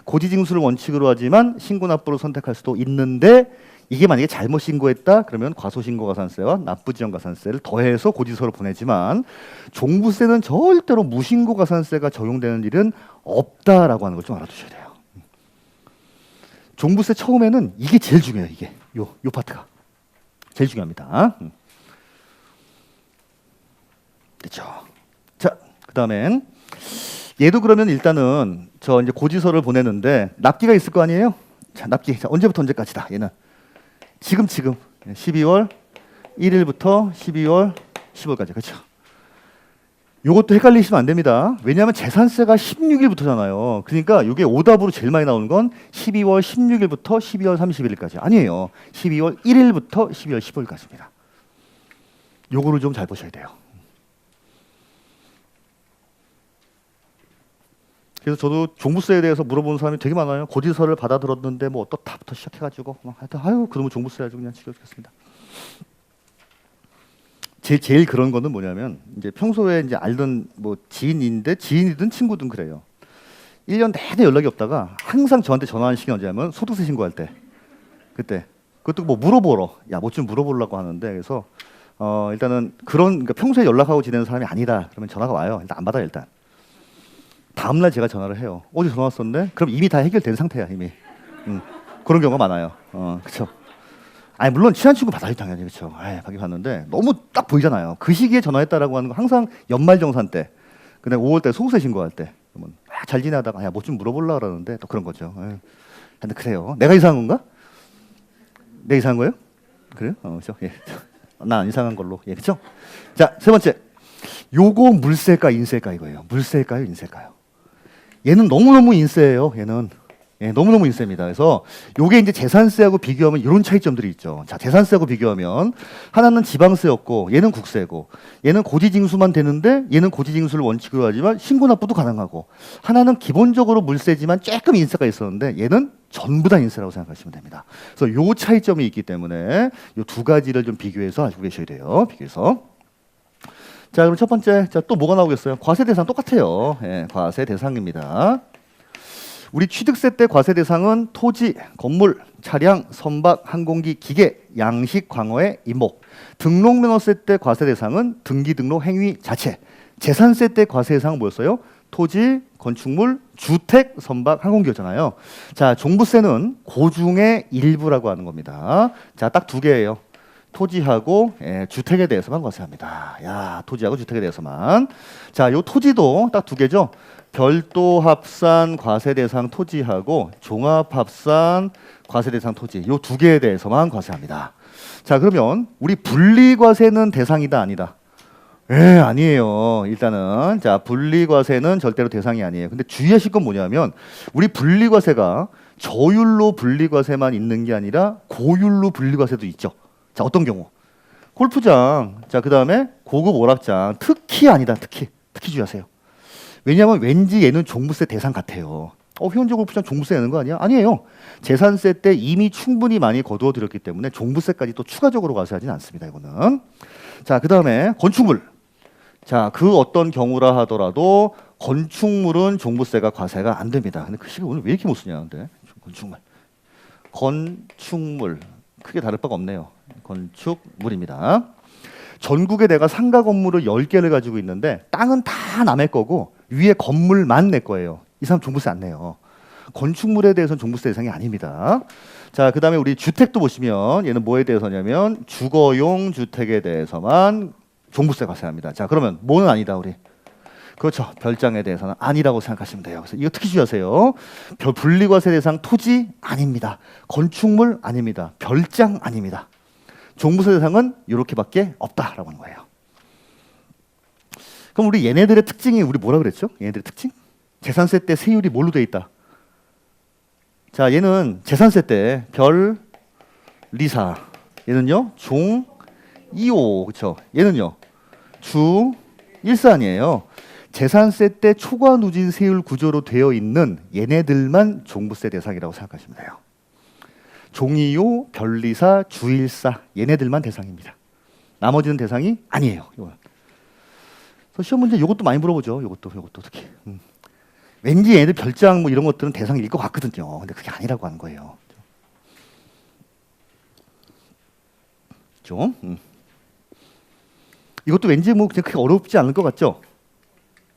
Speaker 1: 고지징수를 원칙으로 하지만 신고납부를 선택할 수도 있는데 이게 만약에 잘못 신고했다 그러면 과소신고가산세와 납부지연가산세를 더해서 고지서로 보내지만 종부세는 절대로 무신고가산세가 적용되는 일은 없다라고 하는 걸 좀 알아두셔야 돼요. 종부세 처음에는 이게 제일 중요해요. 이게 요 파트가 제일 중요합니다. 됐죠. 자, 그다음엔 얘도 그러면 일단은 저 이제 고지서를 보내는데 납기가 있을 거 아니에요? 자, 납기. 자, 언제부터 언제까지다. 얘는 지금 12월 1일부터 12월 10월까지. 그렇죠? 요것도 헷갈리시면 안 됩니다. 왜냐하면 재산세가 16일부터잖아요. 그러니까 이게 오답으로 제일 많이 나오는 건 12월 16일부터 12월 31일까지. 아니에요. 12월 1일부터 12월 15일까지입니다. 요거를 좀 잘 보셔야 돼요. 그래서 저도 종부세에 대해서 물어보는 사람이 되게 많아요. 고지서를 받아 들었는데 뭐 어떻다부터 시작해가지고 막 하여튼 아유 그러면 종부세 아주 그냥 지겨죽겠습니다. 제일 그런 거는 뭐냐면 이제 평소에 이제 알던 뭐 지인이든 친구든 그래요. 1년 내내 연락이 없다가 항상 저한테 전화하는 시기 언제냐면 소득세 신고할 때 그때 그것도 뭐 물어보러 뭐 좀 물어보려고 하는데 그래서 일단은 그러니까 평소에 연락하고 지내는 사람이 아니다 그러면 전화가 와요. 일단 안 받아요 일단. 다음날 제가 전화를 해요. 어제 전화 왔었는데? 그럼 이미 다 해결된 상태야 이미. 그런 경우가 많아요. 그렇죠. 물론 친한 친구 받아요 당연히 그렇죠. 받긴 받는데 너무 딱 보이잖아요. 그 시기에 전화했다라고 하는 거 항상 연말정산 때, 그다음 5월 때 소득세 신고할 때, 잘 지내다가 뭐 좀 물어보려고 그러는데 또 그런 거죠. 근데 그래요. 내가 이상한 건가? 내가 이상한 거예요? 그래요? 그렇죠. 예. 난 이상한 걸로. 예, 그렇죠. 자, 세 번째. 요거 물세일까 인세일까 이거예요. 물세일까요, 인세일까요? 얘는 너무너무 인세예요. 얘는 너무너무 인세입니다. 그래서 요게 이제 재산세하고 비교하면 이런 차이점들이 있죠. 자, 재산세하고 비교하면 하나는 지방세였고 얘는 국세고 얘는 고지징수만 되는데 얘는 고지징수를 원칙으로 하지만 신고납부도 가능하고 하나는 기본적으로 물세지만 조금 인세가 있었는데 얘는 전부 다 인세라고 생각하시면 됩니다. 그래서 요 차이점이 있기 때문에 요 두 가지를 좀 비교해서 알고 계셔야 돼요. 비교해서. 자, 그럼 첫 번째, 자, 또 뭐가 나오겠어요? 과세 대상 똑같아요. 과세 대상입니다. 우리 취득세 때 과세 대상은 토지, 건물, 차량, 선박, 항공기, 기계, 양식, 광어의 임목. 등록면허세 때 과세 대상은 등기 등록 행위 자체. 재산세 때 과세 대상은 뭐였어요? 토지, 건축물, 주택, 선박, 항공기였잖아요. 자, 종부세는 고중의 일부라고 하는 겁니다. 자, 딱 두 개예요. 토지하고 주택에 대해서만 과세합니다. 토지하고 주택에 대해서만. 자, 요 토지도 딱 두 개죠. 별도 합산 과세 대상 토지하고 종합 합산 과세 대상 토지 요 두 개에 대해서만 과세합니다. 자, 그러면 우리 분리과세는 대상이다 아니다? 아니에요. 일단은 자, 분리과세는 절대로 대상이 아니에요. 근데 주의하실 건 뭐냐면 우리 분리과세가 저율로 분리과세만 있는 게 아니라 고율로 분리과세도 있죠. 자, 어떤 경우? 골프장, 자, 그 다음에 고급 오락장, 특히 아니다, 특히 주의하세요. 왜냐하면 왠지 얘는 종부세 대상 같아요. 현재 골프장 종부세 내는 거 아니야? 아니에요. 재산세 때 이미 충분히 많이 거두어 드렸기 때문에 종부세까지 또 추가적으로 과세하지는 않습니다, 이거는. 자, 그 다음에 건축물. 자, 그 어떤 경우라 하더라도 건축물은 종부세가 과세가 안 됩니다. 근데 그 시가 오늘 왜 이렇게 못 쓰냐, 근데 건축물. 크게 다를 바가 없네요. 건축물입니다. 전국에 내가 상가 건물을 10개를 가지고 있는데 땅은 다 남의 거고 위에 건물만 내 거예요. 이 사람 종부세 안 내요. 건축물에 대해서는 종부세 대상이 아닙니다. 자, 그 다음에 우리 주택도 보시면 얘는 뭐에 대해서냐면 주거용 주택에 대해서만 종부세 과세합니다. 자, 그러면 뭐는 아니다 우리? 그렇죠. 별장에 대해서는 아니라고 생각하시면 돼요. 그래서 이거 특히 주의하세요. 분리과세 대상 토지 아닙니다. 건축물 아닙니다. 별장 아닙니다. 종부세 대상은 이렇게밖에 없다라고 하는 거예요. 그럼 우리 얘네들의 특징이 우리 뭐라 그랬죠? 얘네들의 특징? 재산세 때 세율이 뭘로 돼 있다? 자, 얘는 재산세 때 별, 리사. 얘는요 종, 2호. 그렇죠? 얘는요 주, 일산이에요. 재산세 때 초과 누진 세율 구조로 되어 있는 얘네들만 종부세 대상이라고 생각하시면 돼요. 종이요, 별리사, 주일사 얘네들만 대상입니다. 나머지는 대상이 아니에요. 이건. 그래서 시험 문제 이것도 많이 물어보죠. 이것도 특히. 왠지 얘네들 별장 뭐 이런 것들은 대상일 것 같거든요. 근데 그게 아니라고 하는 거예요. 좀. 이것도 왠지 뭐 그냥 크게 어렵지 않을 것 같죠?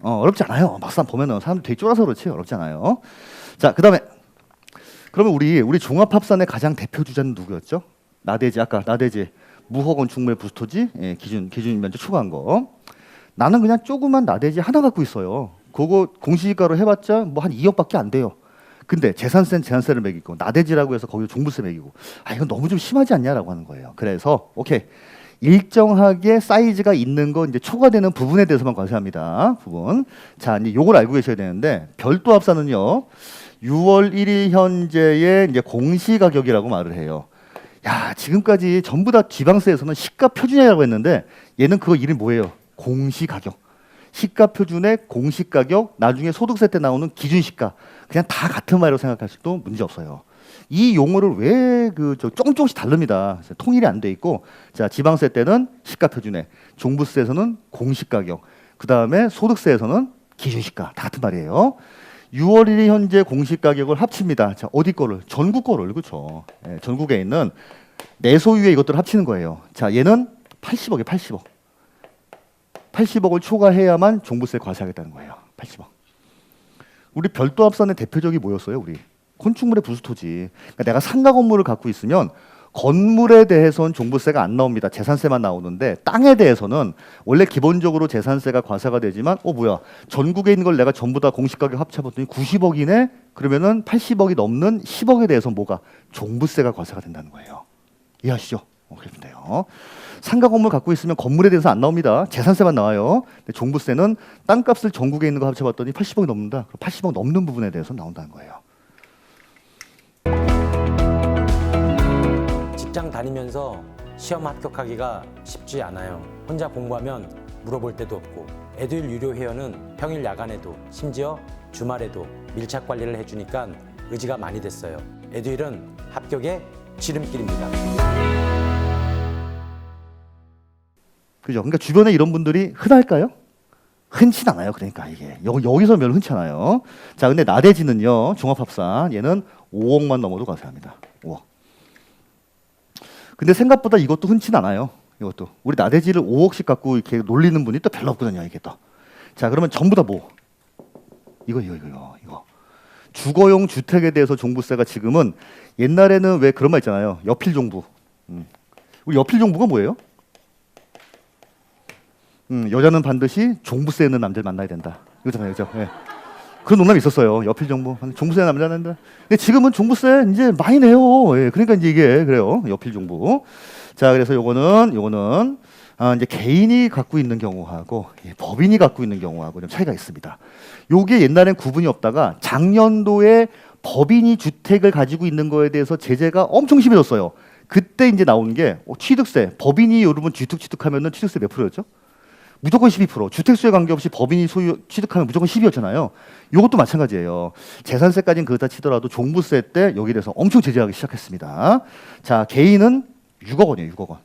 Speaker 1: 어렵지 않아요. 막상 보면은 사람들 되게 쫄아서 그렇지 어렵지 않아요. 자, 그다음에 그러면 우리 종합합산의 가장 대표 주자는 누구였죠? 나대지 아까 나대지 무허건축물 부스토지 기준 면적 초과한 거. 나는 그냥 조그만 나대지 하나 갖고 있어요. 그거 공시지가로 해봤자 뭐 한 2억밖에 안 돼요. 근데 재산세는 재산세를 매기고 나대지라고 해서 거기서 종부세 매기고 이건 너무 좀 심하지 않냐라고 하는 거예요. 그래서 오케이. 일정하게 사이즈가 있는 거 이제 초과되는 부분에 대해서만 과세합니다. 부분. 자, 이제 요걸 알고 계셔야 되는데 별도 합산은요. 6월 1일 현재의 이제 공시 가격이라고 말을 해요. 야, 지금까지 전부 다 지방세에서는 시가 표준이라고 했는데 얘는 그거 이름이 뭐예요? 공시 가격. 시가 표준의 공시 가격, 나중에 소득세 때 나오는 기준 시가. 그냥 다 같은 말이라고 생각하셔도 문제 없어요. 이 용어를 왜 조금씩 다릅니다. 통일이 안 돼 있고, 자, 지방세 때는 시가 표준에, 종부세에서는 공시 가격, 그 다음에 소득세에서는 기준 시가 다 같은 말이에요. 6월 1일 현재 공시 가격을 합칩니다. 자, 어디 거를? 전국 거를, 그렇죠? 네, 전국에 있는 내 소유의 이것들을 합치는 거예요. 자, 얘는 80억에 80억. 80억을 초과해야만 종부세 과세하겠다는 거예요. 80억. 우리 별도 합산의 대표적이 뭐였어요? 우리 건축물의 부수토지. 그러니까 내가 상가 건물을 갖고 있으면 건물에 대해서는 종부세가 안 나옵니다. 재산세만 나오는데 땅에 대해서는 원래 기본적으로 재산세가 과세가 되지만 뭐야 전국에 있는 걸 내가 전부 다 공시가격 합쳐봤더니 90억이네. 그러면은 80억이 넘는 10억에 대해서 뭐가 종부세가 과세가 된다는 거예요. 이해하시죠? 그러면 돼요. 상가 건물 갖고 있으면 건물에 대해서 안 나옵니다. 재산세만 나와요. 근데 종부세는 땅값을 전국에 있는 거 합쳐봤더니 80억이 넘는다. 80억 넘는 부분에 대해서 나온다는 거예요.
Speaker 4: 직장 다니면서 시험 합격하기가 쉽지 않아요. 혼자 공부하면 물어볼 데도 없고 에듀윌 유료 회원은 평일 야간에도 심지어 주말에도 밀착 관리를 해주니까 의지가 많이 됐어요. 에듀윌은 합격의 지름길입니다.
Speaker 1: 그죠? 그러니까 주변에 이런 분들이 흔할까요? 흔치 않아요. 그러니까 이게 여기서 별로 흔치 않아요. 자, 근데 나대지는요 종합합산 얘는 5억만 넘어도 과세합니다. 5억. 근데 생각보다 이것도 흔치 않아요. 이것도 우리 나대지를 5억씩 갖고 이렇게 놀리는 분이 또 별로 없거든요. 이게 또. 자, 그러면 전부 다 뭐? 이거. 주거용 주택에 대해서 종부세가 지금은 옛날에는 왜 그런 말 있잖아요. 여필 종부. 우리 여필 종부가 뭐예요? 여자는 반드시 종부세 있는 남자를 만나야 된다. 이거잖아요, 그죠? 예. 그런 농담이 있었어요. 여필 종부. 종부세 남자는 된다. 근데 지금은 종부세 이제 많이 내요. 예. 그러니까 이제 이게 그래요. 여필 종부. 자, 그래서 요거는 이제 개인이 갖고 있는 경우하고 법인이 갖고 있는 경우하고 좀 차이가 있습니다. 요게 옛날엔 구분이 없다가 작년도에 법인이 주택을 가지고 있는 거에 대해서 제재가 엄청 심해졌어요. 그때 이제 나온 게 취득세. 법인이 여러분 취득하면은 취득세 몇 프로였죠? 무조건 12%. 주택수에 관계없이 법인이 취득하면 무조건 10이었잖아요. 이것도 마찬가지예요. 재산세까지는 그렇다 치더라도 종부세 때 여기에 대해서 엄청 제재하기 시작했습니다. 자, 개인은 6억 원이에요. 6억 원.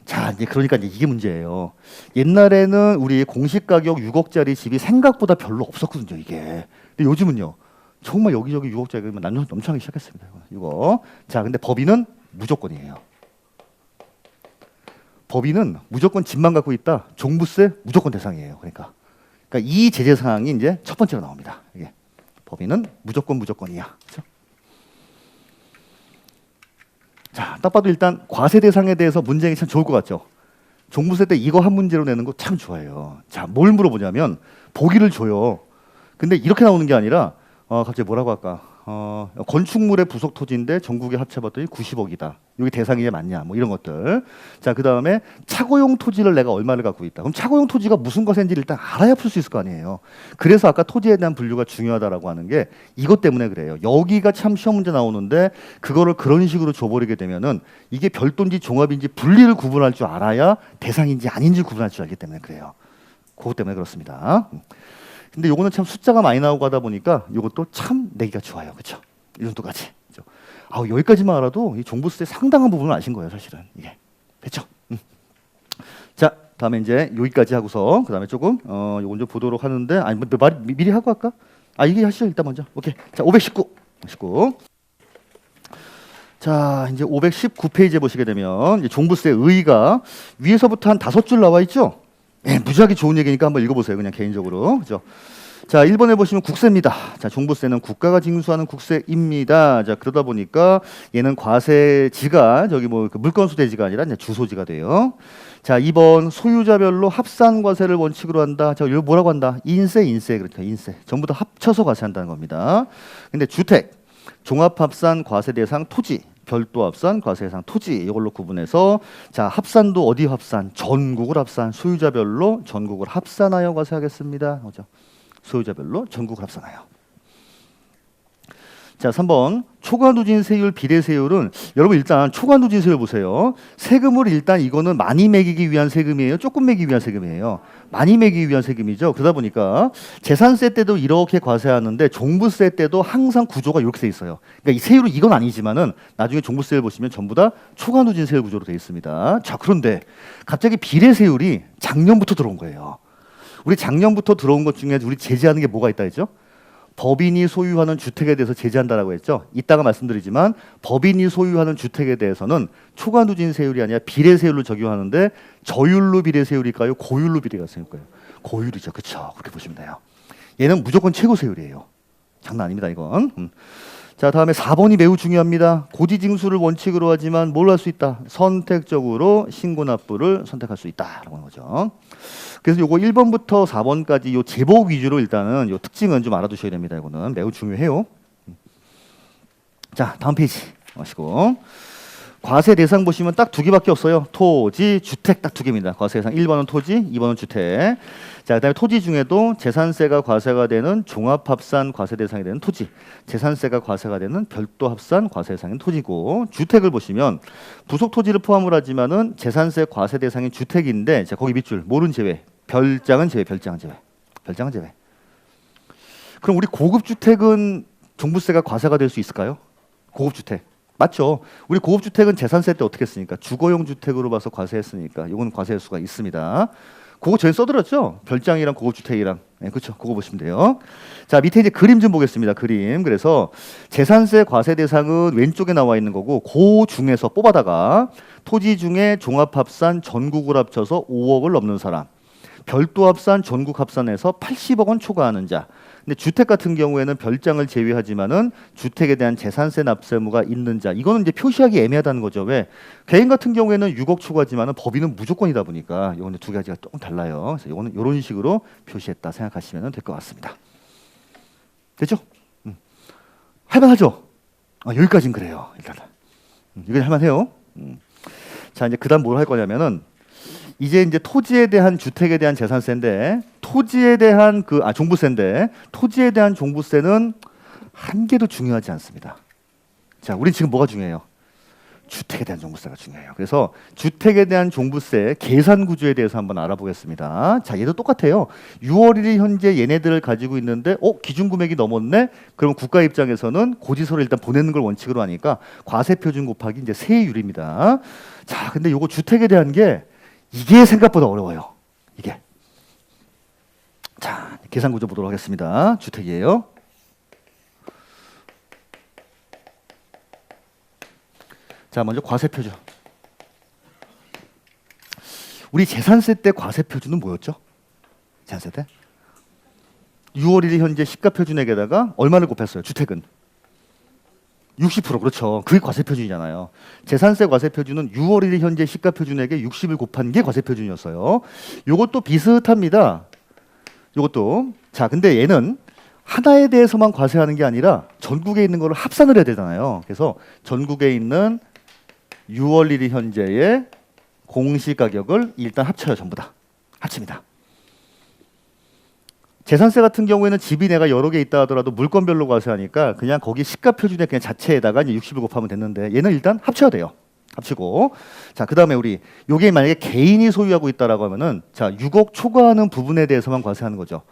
Speaker 1: 자, 이제 그러니까 이게 문제예요. 옛날에는 우리 공시가격 6억짜리 집이 생각보다 별로 없었거든요. 이게. 근데 요즘은요. 정말 여기저기 6억짜리 넘쳐나기 시작했습니다. 6억. 자, 근데 법인은 무조건이에요. 법인은 무조건 집만 갖고 있다. 종부세 무조건 대상이에요. 그러니까 이 제재 사항이 이제 첫 번째로 나옵니다. 이게 법인은 무조건이야. 그렇죠? 자, 딱 봐도 일단 과세 대상에 대해서 문제가 참 좋을 것 같죠. 종부세 때 이거 한 문제로 내는 거 참 좋아해요. 자, 뭘 물어보냐면 보기를 줘요. 근데 이렇게 나오는 게 아니라 갑자기 뭐라고 할까? 건축물의 부속 토지인데 전국에 합쳐봤더니 90억이다. 여기 대상이 맞냐? 뭐 이런 것들. 자, 그 다음에 차고용 토지를 내가 얼마를 갖고 있다. 그럼 차고용 토지가 무슨 과세인지를 일단 알아야 풀 수 있을 거 아니에요. 그래서 아까 토지에 대한 분류가 중요하다라고 하는 게 이것 때문에 그래요. 여기가 참 시험 문제 나오는데 그거를 그런 식으로 줘버리게 되면은 이게 별도인지 종합인지 분리를 구분할 줄 알아야 대상인지 아닌지 구분할 줄 알기 때문에 그래요. 그것 때문에 그렇습니다. 근데 요거는 참 숫자가 많이 나오고 하다 보니까 요것도 참 내기가 좋아요. 그렇죠? 이 정도까지. 그렇죠? 여기까지만 알아도 이 종부세 상당한 부분을 아신 거예요, 사실은. 이게. 됐죠? 자, 다음에 이제 여기까지 하고서 그다음에 조금 요건 좀 보도록 하는데 아니 뭐 미리 하고 할까? 이게 하시죠. 일단 먼저. 오케이. 자, 519. 자, 이제 519페이지에 보시게 되면 이제 종부세 의의가 위에서부터 한 5줄 나와 있죠? 예, 무지하게 좋은 얘기니까 한번 읽어보세요. 그냥 개인적으로. 그죠? 자, 1번에 보시면 국세입니다. 자, 종부세는 국가가 징수하는 국세입니다. 자, 그러다 보니까 얘는 과세지가 저기 뭐 물건수대지가 아니라 이제 주소지가 돼요. 자, 2번 소유자별로 합산과세를 원칙으로 한다. 자, 이거 뭐라고 한다? 인세. 그렇죠. 인세. 전부 다 합쳐서 과세한다는 겁니다. 근데 주택, 종합합산 과세 대상 토지, 별도 합산, 과세 대상 토지 이걸로 구분해서 자 합산도 어디 합산? 전국을 합산, 소유자별로 전국을 합산하여 과세하겠습니다. 그죠? 소유자별로 전국을 합산하여. 자 3번 초과누진 세율, 비례 세율은 여러분 일단 초과누진 세율 보세요. 세금을 일단 이거는 많이 매기기 위한 세금이에요? 조금 매기기 위한 세금이에요? 많이 매기기 위한 세금이죠. 그러다 보니까 재산세 때도 이렇게 과세하는데 종부세 때도 항상 구조가 이렇게 돼 있어요. 그러니까 이 세율은 이건 아니지만은 나중에 종부세를 보시면 전부 다 초과누진 세율 구조로 돼 있습니다. 자 그런데 갑자기 비례 세율이 작년부터 들어온 거예요. 우리 작년부터 들어온 것 중에 우리 제재하는 게 뭐가 있다 했죠? 법인이 소유하는 주택에 대해서 제재한다라고 했죠. 이따가 말씀드리지만 법인이 소유하는 주택에 대해서는 초과누진 세율이 아니라 비례 세율로 적용하는데 저율로 비례 세율일까요? 고율로 비례가 세율일까요? 고율이죠. 그렇죠. 그렇게 보시면 돼요. 얘는 무조건 최고 세율이에요. 장난 아닙니다, 이건. 자, 다음에 4번이 매우 중요합니다. 고지징수를 원칙으로 하지만 뭘 할 수 있다? 선택적으로 신고납부를 선택할 수 있다라고 하는 거죠. 그래서 요거 1번부터 4번까지 요 제복 위주로 일단은 요 특징은 좀 알아두셔야 됩니다. 이거는 매우 중요해요. 자, 다음 페이지 마시고 과세 대상 보시면 딱 두 개밖에 없어요. 토지, 주택 딱 두 개입니다. 과세 대상 1번은 토지, 2번은 주택. 자, 그다음에 토지 중에도 재산세가 과세가 되는 종합합산 과세 대상이 되는 토지, 재산세가 과세가 되는 별도 합산 과세 대상인 토지고, 주택을 보시면 부속 토지를 포함을 하지만은 재산세 과세 대상인 주택인데, 자, 거기 밑줄 뭐는 제외, 별장은 제외. 그럼 우리 고급 주택은 종부세가 과세가 될 수 있을까요? 고급 주택. 맞죠. 우리 고급 주택은 재산세 때 어떻게 했으니까 주거용 주택으로 봐서 과세했으니까 이건 과세할 수가 있습니다. 그거 저희 써드렸죠. 별장이랑 고급 주택이랑. 네, 그렇죠. 그거 보시면 돼요. 자, 밑에 이제 그림 좀 보겠습니다. 그림. 그래서 재산세 과세 대상은 왼쪽에 나와 있는 거고, 그 중에서 뽑아다가 토지 중에 종합합산 전국을 합쳐서 5억을 넘는 사람, 별도 합산 전국 합산해서 80억 원 초과하는 자. 근데 주택 같은 경우에는 별장을 제외하지만은 주택에 대한 재산세 납세무가 있는 자. 이거는 이제 표시하기 애매하다는 거죠. 왜? 개인 같은 경우에는 6억 초과지만은 법인은 무조건이다 보니까 이거는 두 가지가 조금 달라요. 그래서 이거는 이런 식으로 표시했다 생각하시면 될 것 같습니다. 됐죠? 할만하죠? 여기까지는 그래요. 일단은 이건 할만해요. 자, 이제 그다음 뭘 할 거냐면은 이제 토지에 대한 주택에 대한 재산세인데 토지에 대한 종부세인데 토지에 대한 종부세는 한 개도 중요하지 않습니다. 자, 우린 지금 뭐가 중요해요? 주택에 대한 종부세가 중요해요. 그래서 주택에 대한 종부세 계산 구조에 대해서 한번 알아보겠습니다. 자, 얘도 똑같아요. 6월 1일 현재 얘네들을 가지고 있는데 기준 금액이 넘었네? 그럼 국가 입장에서는 고지서를 일단 보내는 걸 원칙으로 하니까 과세 표준 곱하기 이제 세율입니다. 자, 근데 요거 주택에 대한 게 이게 생각보다 어려워요. 이게. 자, 계산 구조 보도록 하겠습니다. 주택이에요. 자, 먼저 과세 표준. 우리 재산세 때 과세 표준은 뭐였죠? 재산세 때 6월 1일 현재 시가 표준액에다가 얼마를 곱했어요? 주택은 60% 그렇죠. 그게 과세 표준이잖아요. 재산세 과세 표준은 6월 1일 현재 시가 표준액에 60을 곱한 게 과세 표준이었어요. 요것도 비슷합니다. 요것도 자, 근데 얘는 하나에 대해서만 과세하는 게 아니라 전국에 있는 거를 합산을 해야 되잖아요. 그래서 전국에 있는 6월 1일 현재의 공시가격을 일단 합쳐요. 전부 다 합칩니다. 재산세 같은 경우에는 집이 내가 여러 개 있다 하더라도 물건별로 과세하니까 그냥 거기 시가 표준액 그냥 자체에다가 이제 60을 곱하면 됐는데 얘는 일단 합쳐야 돼요. 합치고 자, 그다음에 우리 요게 만약에 개인이 소유하고 있다라고 하면은 자, 6억 초과하는 부분에 대해서만 과세하는 거죠.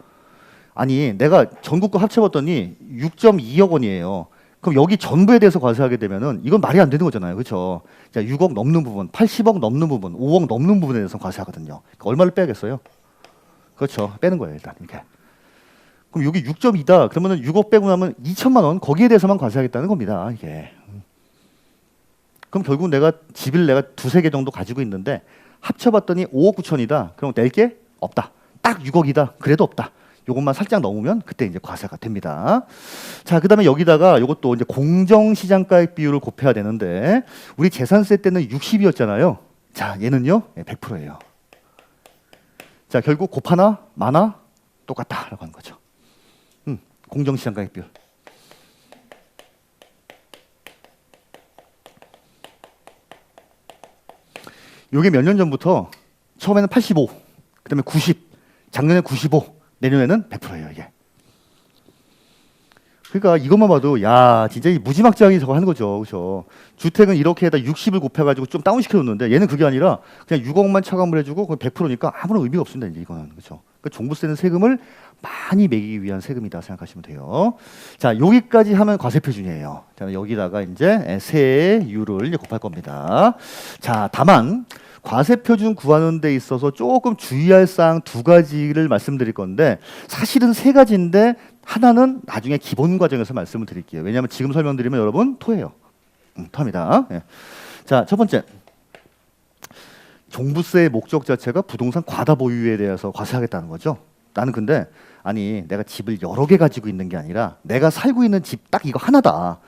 Speaker 1: 아니, 내가 전국 거 합쳐봤더니 6.2억 원이에요. 그럼 여기 전부에 대해서 과세하게 되면은 이건 말이 안 되는 거잖아요. 그렇죠? 자, 6억 넘는 부분, 80억 넘는 부분, 5억 넘는 부분에 대해서 과세하거든요. 그러니까 얼마를 빼야겠어요? 그렇죠. 빼는 거예요, 일단 이렇게. 그럼 여기 6.2다. 그러면은 6억 빼고 나면 2천만 원 거기에 대해서만 과세하겠다는 겁니다. 이게. 그럼 결국 내가 집을 내가 두세 개 정도 가지고 있는데 합쳐봤더니 5억 9천이다. 그럼 낼 게 없다. 딱 6억이다. 그래도 없다. 요것만 살짝 넘으면 그때 이제 과세가 됩니다. 자, 그다음에 여기다가 요것도 이제 공정시장가액 비율을 곱해야 되는데 우리 재산세 때는 60이었잖아요. 자, 얘는요 100%예요. 자, 결국 곱하나 마나 똑같다라고 하는 거죠. 공정시장가액 비율. 요게 몇 년 전부터 처음에는 85, 그다음에 90, 작년에 95, 내년에는 100%예요, 이게. 그러니까 이것만 봐도 야, 진짜 무지막지하게 저거 하는 거죠. 그렇죠? 주택은 이렇게 해다 60을 곱해 가지고 좀 다운시켜 놓는데 얘는 그게 아니라 그냥 6억만 차감을 해 주고 100%니까 아무런 의미가 없습니다, 이제 이거는. 그렇죠? 그러니까 종부세는 세금을 많이 매기기 위한 세금이다 생각하시면 돼요. 자, 여기까지 하면 과세 표준이에요. 자, 여기다가 이제 세율을 이제 곱할 겁니다. 자, 다만 과세 표준 구하는 데 있어서 조금 주의할 사항 두 가지를 말씀드릴 건데 사실은 세 가지인데 하나는 나중에 기본 과정에서 말씀을 드릴게요. 왜냐하면 지금 설명드리면 여러분 토해요. 토합니다. 예. 자, 첫 번째. 종부세의 목적 자체가 부동산 과다 보유에 대해서 과세하겠다는 거죠. 나는 근데 아니 내가 집을 여러 개 가지고 있는 게 아니라 내가 살고 있는 집 딱 이거 하나다.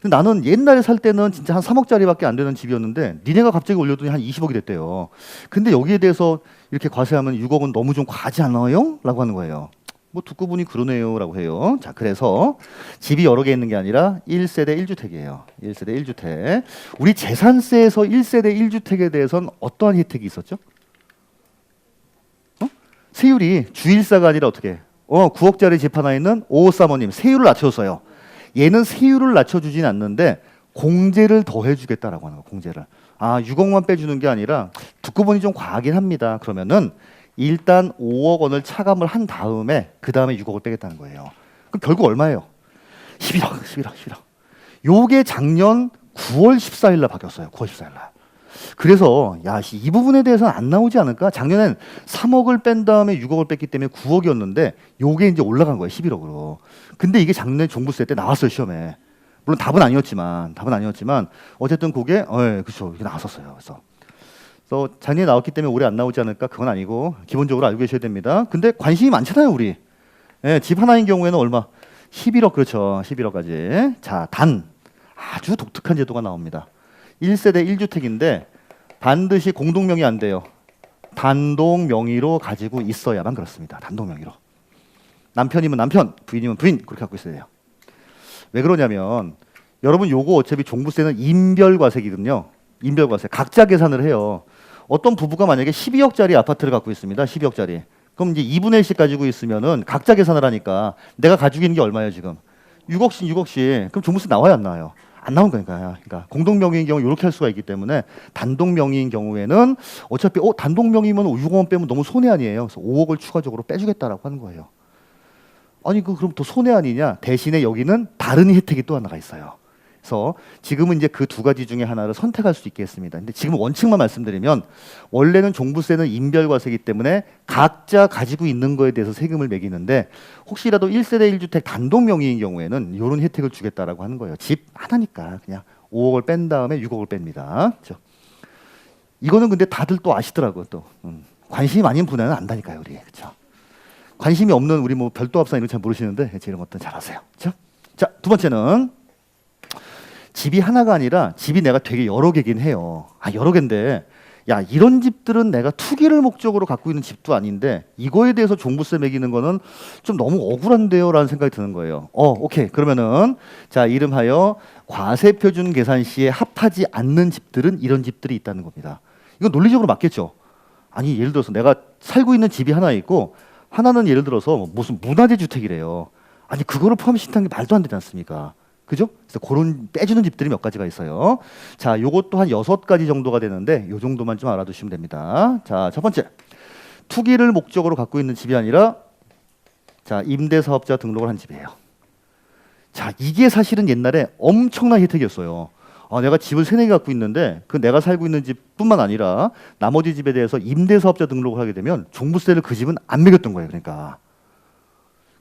Speaker 1: 근데 나는 옛날에 살 때는 진짜 한 3억짜리밖에 안 되는 집이었는데 니네가 갑자기 올려더니 한 20억이 됐대요. 근데 여기에 대해서 이렇게 과세하면 6억은 너무 좀 과하지 않아요? 라고 하는 거예요. 뭐 듣고 보니 그러네요 라고 해요. 자, 그래서 집이 여러 개 있는 게 아니라 1세대 1주택이에요. 1세대 1주택. 우리 재산세에서 1세대 1주택에 대해서는 어떠한 혜택이 있었죠? 세율이 주일사가 아니라 어떻게? 9억짜리 집 하나 있는 5535님 세율을 낮춰줬어요. 얘는 세율을 낮춰주진 않는데 공제를 더 해주겠다라고 하는 거. 공제를. 아, 6억만 빼주는 게 아니라 듣고 보니 좀 과하긴 합니다. 그러면은 일단 5억 원을 차감을 한 다음에 그 다음에 6억을 빼겠다는 거예요. 그럼 결국 얼마예요? 11억. 요게 작년 9월 14일 날 바뀌었어요. 9월 14일 날. 그래서 야, 이 부분에 대해서는 안 나오지 않을까? 작년엔 3억을 뺀 다음에 6억을 뺐기 때문에 9억이었는데 요게 이제 올라간 거예요. 11억으로. 근데 이게 작년에 종부세 때 나왔어요, 시험에. 물론 답은 아니었지만 어쨌든 그게 그렇죠. 이게 나왔었어요. 그래서 작년에 나왔기 때문에 올해 안 나오지 않을까? 그건 아니고 기본적으로 알고 계셔야 됩니다. 근데 관심이 많잖아요, 우리. 예, 집 하나인 경우에는 얼마? 11억, 그렇죠. 11억까지. 자, 단 아주 독특한 제도가 나옵니다. 1세대 1주택인데 반드시 공동명의 안 돼요. 단독 명의로 가지고 있어야만 그렇습니다. 단독 명의로. 남편이면 남편, 부인이면 부인 그렇게 갖고 있어야 돼요. 왜 그러냐면 여러분 요거 어차피 종부세는 인별과세거든요. 인별과세. 각자 계산을 해요. 어떤 부부가 만약에 12억짜리 아파트를 갖고 있습니다. 12억짜리. 그럼 이제 2분의 1씩 가지고 있으면은 각자 계산을 하니까 내가 가지고 있는 게 얼마예요, 지금? 6억씩. 그럼 종부세 나와요, 안 나와요? 안 나온 거니까요. 그러니까 공동 명의인 경우 이렇게 할 수가 있기 때문에 단독 명의인 경우에는 어차피 단독 명의면 6억 원 빼면 너무 손해 아니에요. 그래서 5억을 추가적으로 빼주겠다라고 하는 거예요. 아니 그럼 더 손해 아니냐? 대신에 여기는 다른 혜택이 또 하나가 있어요. 그래서 지금은 이제 그 두 가지 중에 하나를 선택할 수 있겠습니다. 근데 지금 원칙만 말씀드리면 원래는 종부세는 인별과세이기 때문에 각자 가지고 있는 거에 대해서 세금을 매기는데 혹시라도 1세대 1주택 단독 명의인 경우에는 이런 혜택을 주겠다라고 하는 거예요. 집 하나니까 그냥 5억을 뺀 다음에 6억을 뺍니다. 그렇죠? 이거는 근데 다들 또 아시더라고요. 또 관심이 많은 분야는 안다니까요, 우리. 그렇죠? 관심이 없는 우리 뭐 별도 합산 이런 거 잘 모르시는데 제 이런 것들은 잘 아세요. 그렇죠? 자, 두 번째는 집이 하나가 아니라 집이 내가 되게 여러 개긴 해요. 아, 여러 개인데 야, 이런 집들은 내가 투기를 목적으로 갖고 있는 집도 아닌데 이거에 대해서 종부세 매기는 거는 좀 너무 억울한데요 라는 생각이 드는 거예요. 오케이. 그러면은 자, 이름하여 과세표준 계산 시에 합하지 않는 집들은 이런 집들이 있다는 겁니다. 이건 논리적으로 맞겠죠? 아니, 예를 들어서 내가 살고 있는 집이 하나 있고 하나는 예를 들어서 무슨 문화재 주택이래요. 아니, 그거를 포함시킨다는 게 말도 안 되지 않습니까? 그죠? 그래서 그런 빼주는 집들이 몇 가지가 있어요. 자, 요것도 한 6가지 정도가 되는데 요 정도만 좀 알아두시면 됩니다. 자, 첫 번째. 투기를 목적으로 갖고 있는 집이 아니라 자, 임대사업자 등록을 한 집이에요. 자, 이게 사실은 옛날에 엄청난 혜택이었어요. 내가 집을 3-4개 갖고 있는데 그 내가 살고 있는 집뿐만 아니라 나머지 집에 대해서 임대사업자 등록을 하게 되면 종부세를 그 집은 안 매겼던 거예요. 그러니까.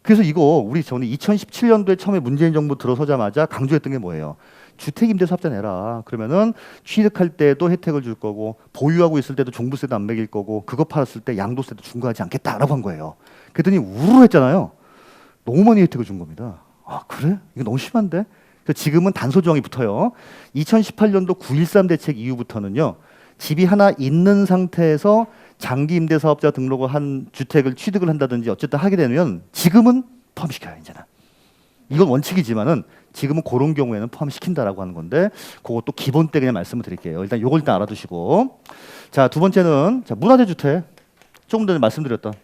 Speaker 1: 그래서 이거 우리 저는 2017년도에 처음에 문재인 정부 들어서자마자 강조했던 게 뭐예요? 주택임대사업자 내라. 그러면은 취득할 때도 혜택을 줄 거고 보유하고 있을 때도 종부세도 안 매길 거고 그거 팔았을 때 양도세도 중과하지 않겠다라고 한 거예요. 그랬더니 우르르 했잖아요. 너무 많이 혜택을 준 겁니다. 아, 그래? 이거 너무 심한데? 그래서 지금은 단서 조항이 붙어요. 2018년도 9.13 대책 이후부터는요. 집이 하나 있는 상태에서 장기 임대사업자 등록을 한 주택을 취득을 한다든지 어쨌든 하게 되면 지금은 포함시켜요. 이제는. 이건 원칙이지만은 지금은 그런 경우에는 포함시킨다라고 하는 건데 그것도 기본 때 그냥 말씀을 드릴게요. 일단 요걸 일단 알아두시고 자, 두 번째는 자, 문화재 주택 조금 전에 말씀드렸던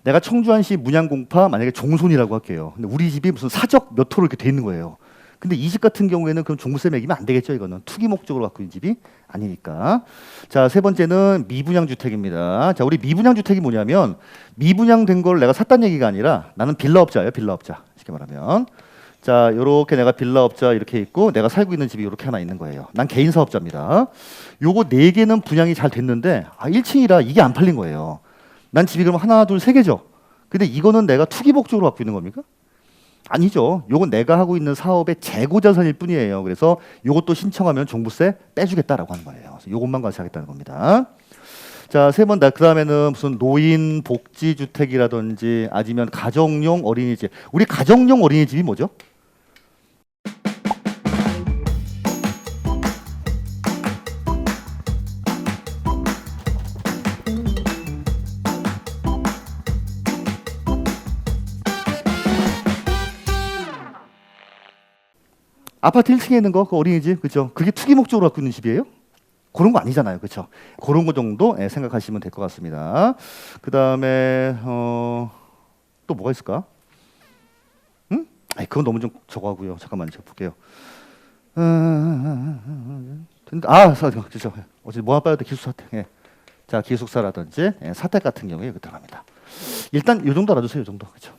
Speaker 1: 내가 청주안시 문양공파 만약에 종손이라고 할게요. 근데 우리 집이 무슨 사적 몇 호로 이렇게 돼 있는 거예요. 근데 이 집 같은 경우에는 그럼 종부세 매기면 안 되겠죠. 이거는 투기 목적으로 갖고 있는 집이 아니니까. 자, 세 번째는 미분양 주택입니다. 자, 우리 미분양 주택이 뭐냐면 미분양된 걸 내가 샀다는 얘기가 아니라 나는 빌라업자예요. 빌라업자. 쉽게 말하면. 자, 요렇게 내가 빌라업자 이렇게 있고 내가 살고 있는 집이 이렇게 하나 있는 거예요. 난 개인 사업자입니다. 요거 4개는 분양이 잘 됐는데 1층이라 이게 안 팔린 거예요. 난 집이 그럼 하나, 둘, 3개죠. 근데 이거는 내가 투기 목적으로 갖고 있는 겁니까? 아니죠. 요건 내가 하고 있는 사업의 재고 자산일 뿐이에요. 그래서 요것도 신청하면 종부세 빼주겠다라고 하는 거예요. 그래서 요것만 과세하겠다는 겁니다. 자, 세 번, 그 다음에는 무슨 노인 복지 주택이라든지 아니면 가정용 어린이집. 우리 가정용 어린이집이 뭐죠? 아파트 1층에 있는 거, 그 어린이집, 그죠? 그게 투기 목적으로 갖고 있는 집이에요? 그런 거 아니잖아요, 그렇죠? 그런 거 정도 생각하시면 될 것 같습니다. 그 다음에 또 뭐가 있을까? 응? 그건 너무 좀 저거하고요. 잠깐만 제가 볼게요. 그렇죠. 어제 모아빠이오트 기숙사태. 예. 자, 기숙사라든지 사택 같은 경우에 이거 들어갑니다. 일단 이 정도 알아두세요, 이 정도, 그렇죠?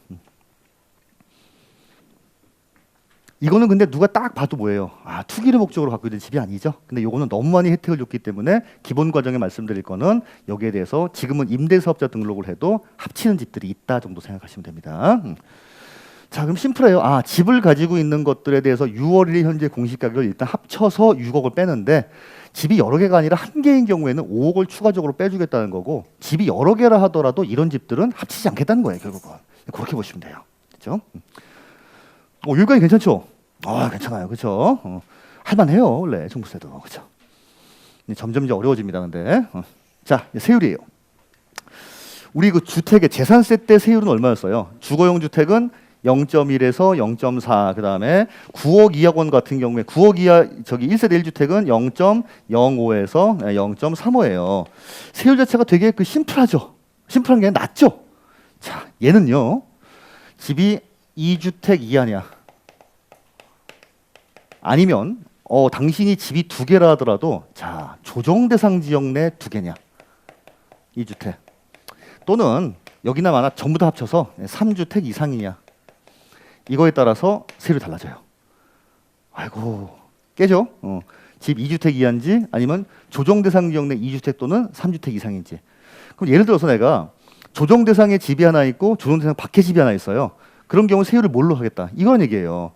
Speaker 1: 이거는 근데 누가 딱 봐도 뭐예요? 투기를 목적으로 갖고 있는 집이 아니죠. 근데 요거는 너무 많이 혜택을 줬기 때문에 기본 과정에 말씀드릴 거는 여기에 대해서 지금은 임대사업자 등록을 해도 합치는 집들이 있다 정도 생각하시면 됩니다. 자, 그럼 심플해요. 집을 가지고 있는 것들에 대해서 6월 1일 현재 공시가격을 일단 합쳐서 6억을 빼는데 집이 여러 개가 아니라 한 개인 경우에는 5억을 추가적으로 빼주겠다는 거고 집이 여러 개라 하더라도 이런 집들은 합치지 않겠다는 거예요. 결국은. 그렇게 보시면 돼요. 그렇죠? 여기까지 괜찮죠? 괜찮아요. 그렇죠? 할만해요. 원래 종부세도. 그렇죠? 점점 이제 어려워집니다. 근데 자, 세율이에요. 우리 그 주택의 재산세 때 세율은 얼마였어요? 주거용 주택은 0.1에서 0.4. 그다음에 9억 이하권 같은 경우에 9억 이하 1세대 1주택은 0.05에서 0.35예요. 세율 자체가 되게 심플하죠. 심플한 게 낫죠. 자, 얘는요. 집이 2주택 이하냐 아니면 당신이 집이 2개라 하더라도 자, 조정 대상 지역 내 2개냐 2주택 또는 여기나 마나 전부 다 합쳐서 3주택 이상이냐 이거에 따라서 세율이 달라져요. 아이고 깨죠? 집 2주택 이하인지 아니면 조정 대상 지역 내 2주택 또는 3주택 이상인지. 그럼 예를 들어서 내가 조정 대상에 집이 하나 있고 조정 대상 밖에 집이 하나 있어요. 그런 경우 세율을 뭘로 하겠다? 이런 얘기예요.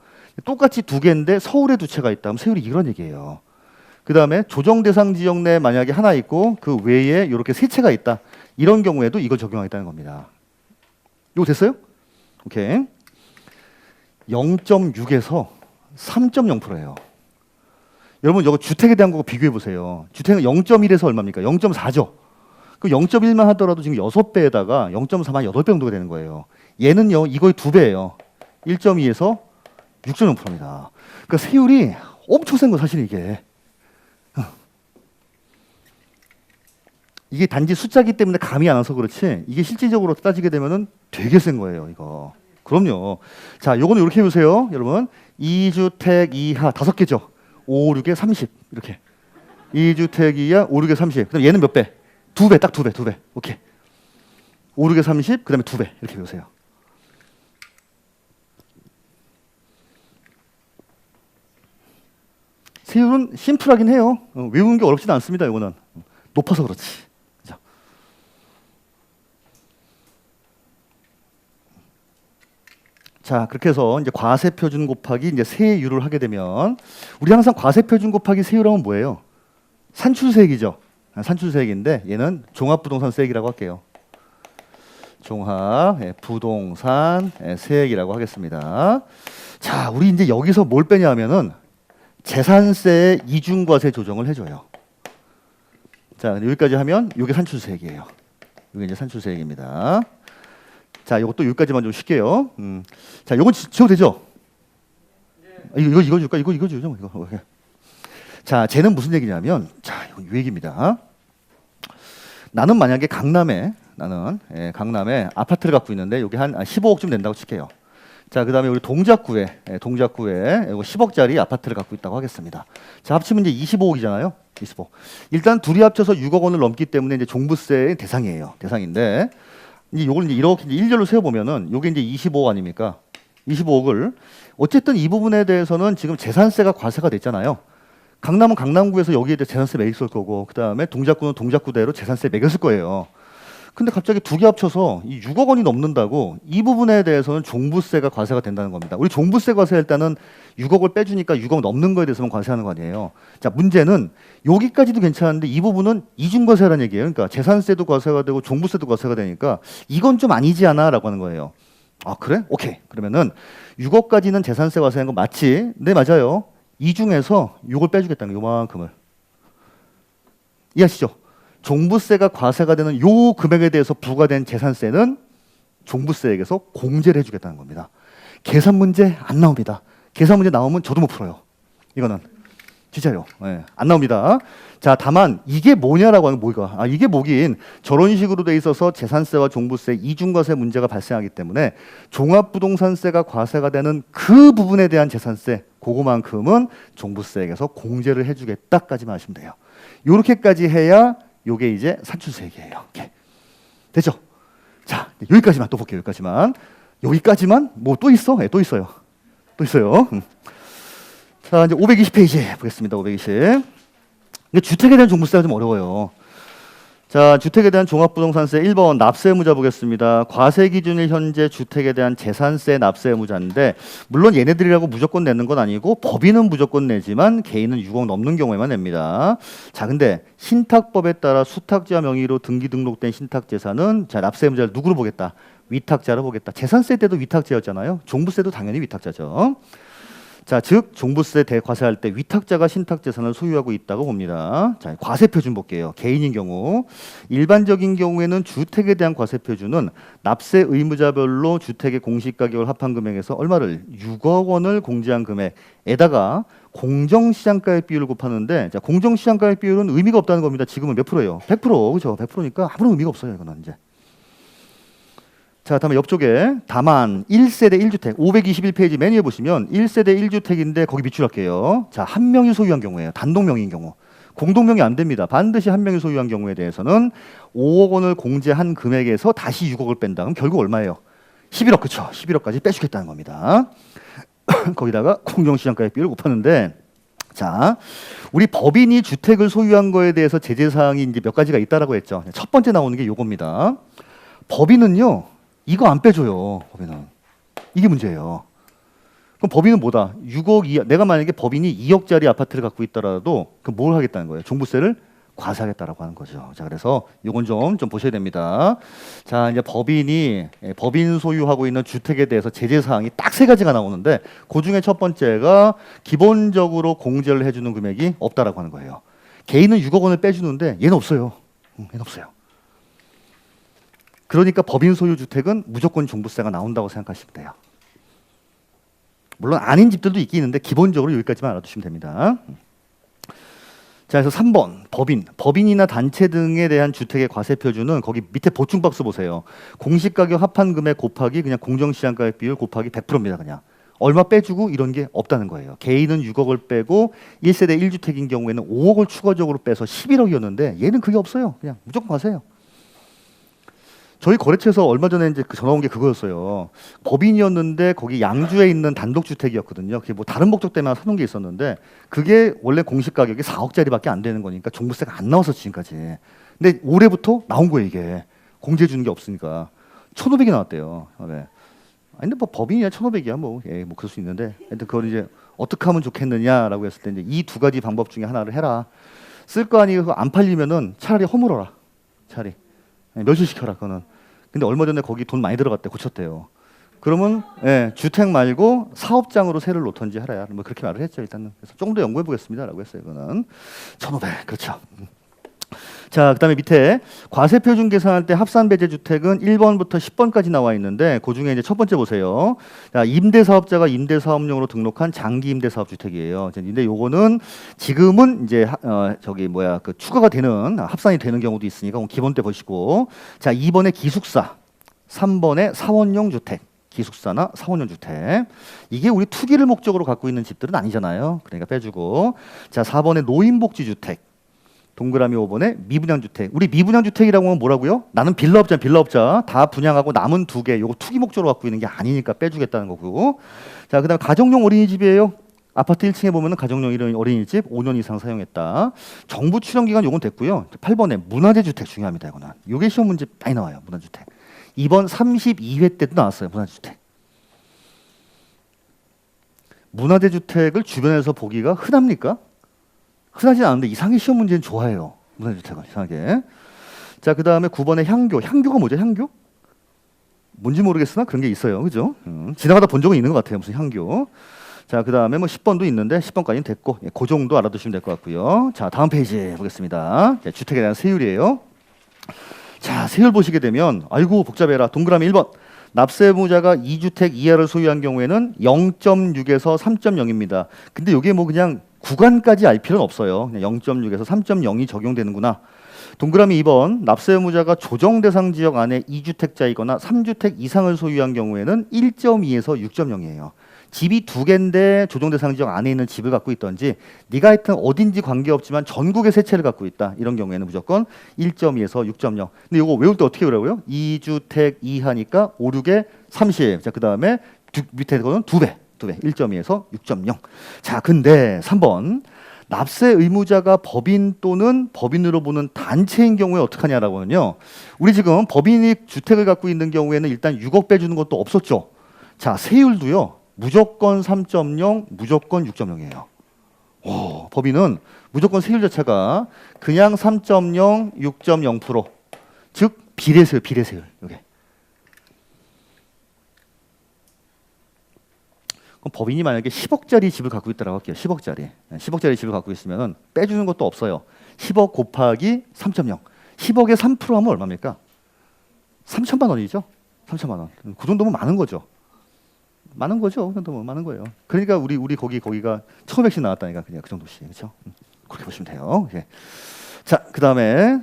Speaker 1: 똑같이 2개인데 서울에 2채가 있다. 그럼 세율이 이런 얘기예요. 그 다음에 조정 대상 지역 내에 만약에 하나 있고 그 외에 이렇게 세 채가 있다. 이런 경우에도 이걸 적용하겠다는 겁니다. 이거 됐어요? 오케이. 0.6에서 3.0%예요. 여러분 이거 주택에 대한 거 비교해 보세요. 주택은 0.1에서 얼마입니까? 0.4죠. 그 0.1만 하더라도 지금 6배에다가 0.4만 8배 정도가 되는 거예요. 얘는요, 이거의 2배예요. 1.2에서 6.0%입니다. 그러니까 세율이 엄청 센 거 사실 이게. 이게 단지 숫자기 때문에 감이 안 와서 그렇지 이게 실질적으로 따지게 되면은 되게 센 거예요, 이거. 그럼요. 자, 요거는 이렇게 해보세요, 여러분. 2주택 이하 5개죠. 5, 6에 30 이렇게. 2주택 이하 5, 6에 30. 그다음 얘는 몇 배? 2배, 딱 2배, 2배. 오케이. 5, 6에 30, 그다음에 2배 이렇게 보세요. 세율은 심플하긴 해요. 외우는 게 어렵지는 않습니다. 이거는 높아서 그렇지. 그죠? 자, 그렇게 해서 이제 과세 표준 곱하기 이제 세율을 하게 되면 우리 항상 과세 표준 곱하기 세율하면 뭐예요? 산출세액이죠. 산출세액인데 얘는 종합부동산세액이라고 할게요. 종합 부동산 세액이라고 하겠습니다. 자, 우리 이제 여기서 뭘 빼냐면은 재산세의 이중과세 조정을 해줘요. 자, 여기까지 하면 이게 산출세액이에요. 이게 이제 산출세액입니다. 자, 이것도 여기까지만 좀 쉽게요. 자, 이거 지워도 되죠? 이거 줄까? 이거 주죠. 이거. 자, 쟤는 무슨 얘기냐면, 자, 이거 이 얘기입니다. 나는 만약에 강남에 아파트를 갖고 있는데 여기 한 15억쯤 된다고 칠게요. 자, 그다음에 우리 동작구에 이거 10억짜리 아파트를 갖고 있다고 하겠습니다. 자, 합치면 이제 25억이잖아요. 25억. 일단 둘이 합쳐서 6억 원을 넘기 때문에 이제 종부세의 대상이에요. 대상인데 이제 요걸 이제 이렇게 이제 일렬로 세워 보면은 요게 이제 25억 아닙니까? 25억을 어쨌든 이 부분에 대해서는 지금 재산세가 과세가 됐잖아요. 강남은 강남구에서 여기에 대해 재산세 매겼을 거고 그다음에 동작구는 동작구대로 재산세 매겼을 거예요. 근데 갑자기 두 개 합쳐서 이 6억 원이 넘는다고 이 부분에 대해서는 종부세가 과세가 된다는 겁니다. 우리 종부세 과세 일단은 6억을 빼주니까 6억 넘는 거에 대해서만 과세하는 거 아니에요. 자, 문제는 여기까지도 괜찮은데 이 부분은 이중과세라는 얘기예요. 그러니까 재산세도 과세가 되고 종부세도 과세가 되니까 이건 좀 아니지 않아? 라고 하는 거예요. 아, 그래? 오케이. 그러면은 6억까지는 재산세 과세한 거 맞지? 네, 맞아요. 이 중에서 6을 빼주겠다는 거예요. 요만큼을. 이해하시죠? 종부세가 과세가 되는 요 금액에 대해서 부과된 재산세는 종부세액에서 공제를 해주겠다는 겁니다. 계산 문제 안 나옵니다. 계산 문제 나오면 저도 못 풀어요. 이거는 진짜요. 네, 안 나옵니다. 자, 다만 이게 뭐냐라고 하는 뭐가? 아, 이게 뭐긴 저런 식으로 돼 있어서 재산세와 종부세 이중과세 문제가 발생하기 때문에 종합부동산세가 과세가 되는 그 부분에 대한 재산세 그거만큼은 종부세액에서 공제를 해주겠다까지만 하시면 돼요. 요렇게까지 해야 요게 이제 산출세액이에요. 오케이. 됐죠? 자, 여기까지만 또 볼게요. 여기까지만 뭐 또 있어? 네, 또 있어요. 자, 이제 520페이지 보겠습니다. 520. 이게 주택에 대한 종부세가 좀 어려워요. 자, 주택에 대한 종합부동산세 1번 납세 의무자 보겠습니다. 과세 기준일 현재 주택에 대한 재산세 납세 의무자인데 물론 얘네들이라고 무조건 내는 건 아니고 법인은 무조건 내지만 개인은 6억 넘는 경우에만 냅니다. 자, 근데 신탁법에 따라 수탁자 명의로 등기 등록된 신탁재산은 자, 납세 의무자를 누구로 보겠다? 위탁자로 보겠다. 재산세 때도 위탁자였잖아요. 종부세도 당연히 위탁자죠. 자, 즉 종부세 대과세할 때 위탁자가 신탁재산을 소유하고 있다고 봅니다. 자, 과세표준 볼게요. 개인인 경우 일반적인 경우에는 주택에 대한 과세표준은 납세 의무자별로 주택의 공시가격을 합한 금액에서 얼마를 6억 원을 공제한 금액에다가 공정시장가액 비율을 곱하는데 자, 공정시장가액 비율은 의미가 없다는 겁니다. 지금은 몇 프로예요? 100%. 그죠? 100%니까 아무런 의미가 없어요. 이거는 이제. 자, 다음에 옆쪽에 다만 1세대 1주택 521페이지 메뉴에 보시면 1세대 1주택인데 거기 밑줄할게요. 자, 한 명이 소유한 경우에요. 단독 명의인 경우. 공동 명의 안 됩니다. 반드시 한 명이 소유한 경우에 대해서는 5억 원을 공제한 금액에서 다시 6억을 뺀다. 그럼 결국 얼마예요? 11억. 그렇죠. 11억까지 빼주겠다는 겁니다. 거기다가 공정시장가액 비율을 곱하는데 자, 우리 법인이 주택을 소유한 거에 대해서 제재 사항이 이제 몇 가지가 있다라고 했죠. 첫 번째 나오는 게 요겁니다. 법인은요. 이거 안 빼줘요. 법인은. 이게 문제예요. 그럼 법인은 뭐다? 6억 이하. 내가 만약에 법인이 2억짜리 아파트를 갖고 있더라도 그 뭘 하겠다는 거예요? 종부세를 과세하겠다라고 하는 거죠. 자, 그래서 요건 좀 보셔야 됩니다. 자, 이제 법인이 법인 소유하고 있는 주택에 대해서 제재 사항이 딱 세 가지가 나오는데 그 중에 첫 번째가 기본적으로 공제를 해주는 금액이 없다라고 하는 거예요. 개인은 6억 원을 빼주는데 얘는 없어요. 얘는 없어요. 그러니까 법인 소유 주택은 무조건 종부세가 나온다고 생각하시면 돼요. 물론 아닌 집들도 있긴 있는데 기본적으로 여기까지만 알아두시면 됩니다. 자, 그래서 3번 법인이나 단체 등에 대한 주택의 과세 표준은 거기 밑에 보충 박스 보세요. 공시가격 합한 금액 곱하기 그냥 공정시장가액 비율 곱하기 100%입니다. 그냥 얼마 빼주고 이런 게 없다는 거예요. 개인은 6억을 빼고 1세대 1주택인 경우에는 5억을 추가적으로 빼서 11억이었는데 얘는 그게 없어요. 그냥 무조건 과세요. 저희 거래처에서 얼마 전에 이제 전화 온 게 그거였어요. 법인이었는데 거기 양주에 있는 단독주택이었거든요. 그게 뭐 다른 목적 때문에 사놓은 게 있었는데 그게 원래 공시 가격이 4억짜리밖에 안 되는 거니까 종부세가 안 나와서 지금까지. 근데 올해부터 나온 거예요 이게. 공제 주는 게 없으니까 1,500이 나왔대요. 네. 아니 근데 뭐 법인이야 1,500이야 뭐. 예, 뭐 그럴 수 있는데. 하여튼 그걸 이제 어떻게 하면 좋겠느냐라고 했을 때 이제 이 두 가지 방법 중에 하나를 해라. 쓸 거 아니고 안 팔리면은 차라리 허물어라. 차라리. 멸실시켜라 그거는. 근데 얼마 전에 거기 돈 많이 들어갔대 고쳤대요. 그러면 주택 말고 사업장으로 세를 놓던지 하라야. 뭐 그렇게 말을 했죠 일단은. 그래서 조금 더 연구해 보겠습니다라고 했어요. 이거는 1,500 그렇죠. 자, 그다음에 밑에 과세 표준 계산할 때 합산 배제 주택은 1번부터 10번까지 나와 있는데 그 중에 이제 첫 번째 보세요. 자, 임대 사업자가 임대 사업용으로 등록한 장기 임대 사업 주택이에요. 근데 요거는 지금은 이제 그 추가가 되는 합산이 되는 경우도 있으니까 기본 때 보시고. 자, 2번에 기숙사, 3번에 사원용 주택. 기숙사나 사원용 주택. 이게 우리 투기를 목적으로 갖고 있는 집들은 아니잖아요. 그러니까 빼주고. 자, 4번에 노인복지 주택. 동그라미 5번에 미분양주택. 우리 미분양주택이라고 하면 뭐라고요? 나는 빌라업자 다 분양하고 남은 2개 요거 투기 목적으로 갖고 있는 게 아니니까 빼주겠다는 거고. 자, 그다음 가정용 어린이집이에요. 아파트 1층에 보면은 가정용 어린이집 5년 이상 사용했다. 정부 출연 기간 요건 됐고요. 8번에 문화재 주택 중요합니다. 이거는. 요게 시험 문제 많이 나와요. 문화주택. 이번 32회 때도 나왔어요. 문화주택. 문화재 주택을 주변에서 보기가 흔합니까? 흔하진 않은데 이상하게 시험 문제는 좋아해요. 문화주택은 이상하게. 자, 그 다음에 9번에 향교. 향교가 뭐죠? 향교? 뭔지 모르겠으나 그런 게 있어요. 그죠? 지나가다 본 적은 있는 것 같아요. 무슨 향교. 자, 그 다음에 뭐 10번도 있는데 10번까지는 됐고 그 정도 알아두시면 될 것 같고요. 자, 다음 페이지 보겠습니다. 자, 주택에 대한 세율이에요. 자, 세율 보시게 되면 아이고 복잡해라. 동그라미 1번. 납세의무자가 2주택 이하를 소유한 경우에는 0.6에서 3.0입니다. 근데 이게 뭐 그냥 구간까지 알 필요는 없어요. 그냥 0.6에서 3.0이 적용되는구나. 동그라미 2번. 납세의무자가 조정 대상 지역 안에 2주택자이거나 3주택 이상을 소유한 경우에는 1.2에서 6.0이에요. 집이 2개인데 조정 대상 지역 안에 있는 집을 갖고 있던지 네가 하여튼 어딘지 관계없지만 전국에 세 채를 갖고 있다. 이런 경우에는 무조건 1.2에서 6.0. 근데 이거 외울 때 어떻게 외우라고요? 2주택 이하니까 5, 6에 30. 자, 그다음에 밑에 거는 2배. 1.2에서 6.0. 자, 근데 3번. 납세 의무자가 법인 또는 법인으로 보는 단체인 경우에 어떡하냐라고 하면요. 우리 지금 법인이 주택을 갖고 있는 경우에는 일단 6억 빼주는 것도 없었죠. 자, 세율도요. 무조건 3.0, 무조건 6.0이에요. 오, 법인은 무조건 세율 자체가 그냥 3.0, 6.0%. 즉 비례세율. 이게. 그럼 법인이 만약에 10억짜리 집을 갖고 있다고 할게요. 10억짜리 집을 갖고 있으면 빼주는 것도 없어요. 10억 곱하기 3.0. 10억에 3% 하면 얼마입니까? 3천만 원이죠. 3천만 원. 그 정도면 많은 거죠. 많은 거죠. 그 정도면 많은 거예요. 그러니까 우리 거기가 1,500씩 나왔다니까 그냥 그 정도씩. 그렇죠? 그렇게 보시면 돼요. 예. 자, 그다음에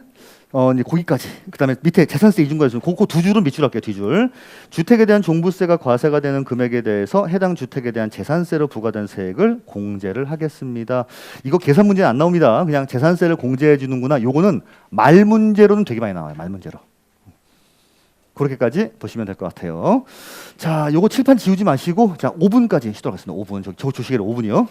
Speaker 1: 이제 거기까지. 그다음에 밑에 재산세 이중과세 그 두 줄은 밑줄 할게요. 뒤줄. 주택에 대한 종부세가 과세가 되는 금액에 대해서 해당 주택에 대한 재산세로 부과된 세액을 공제를 하겠습니다. 이거 계산 문제는 안 나옵니다. 그냥 재산세를 공제해 주는구나. 요거는 말 문제로는 되게 많이 나와요. 말 문제로. 그렇게까지 보시면 될 것 같아요. 자, 요거 칠판 지우지 마시고 자 5분까지 시도하겠습니다. 5분. 저 조시계로 5분이요.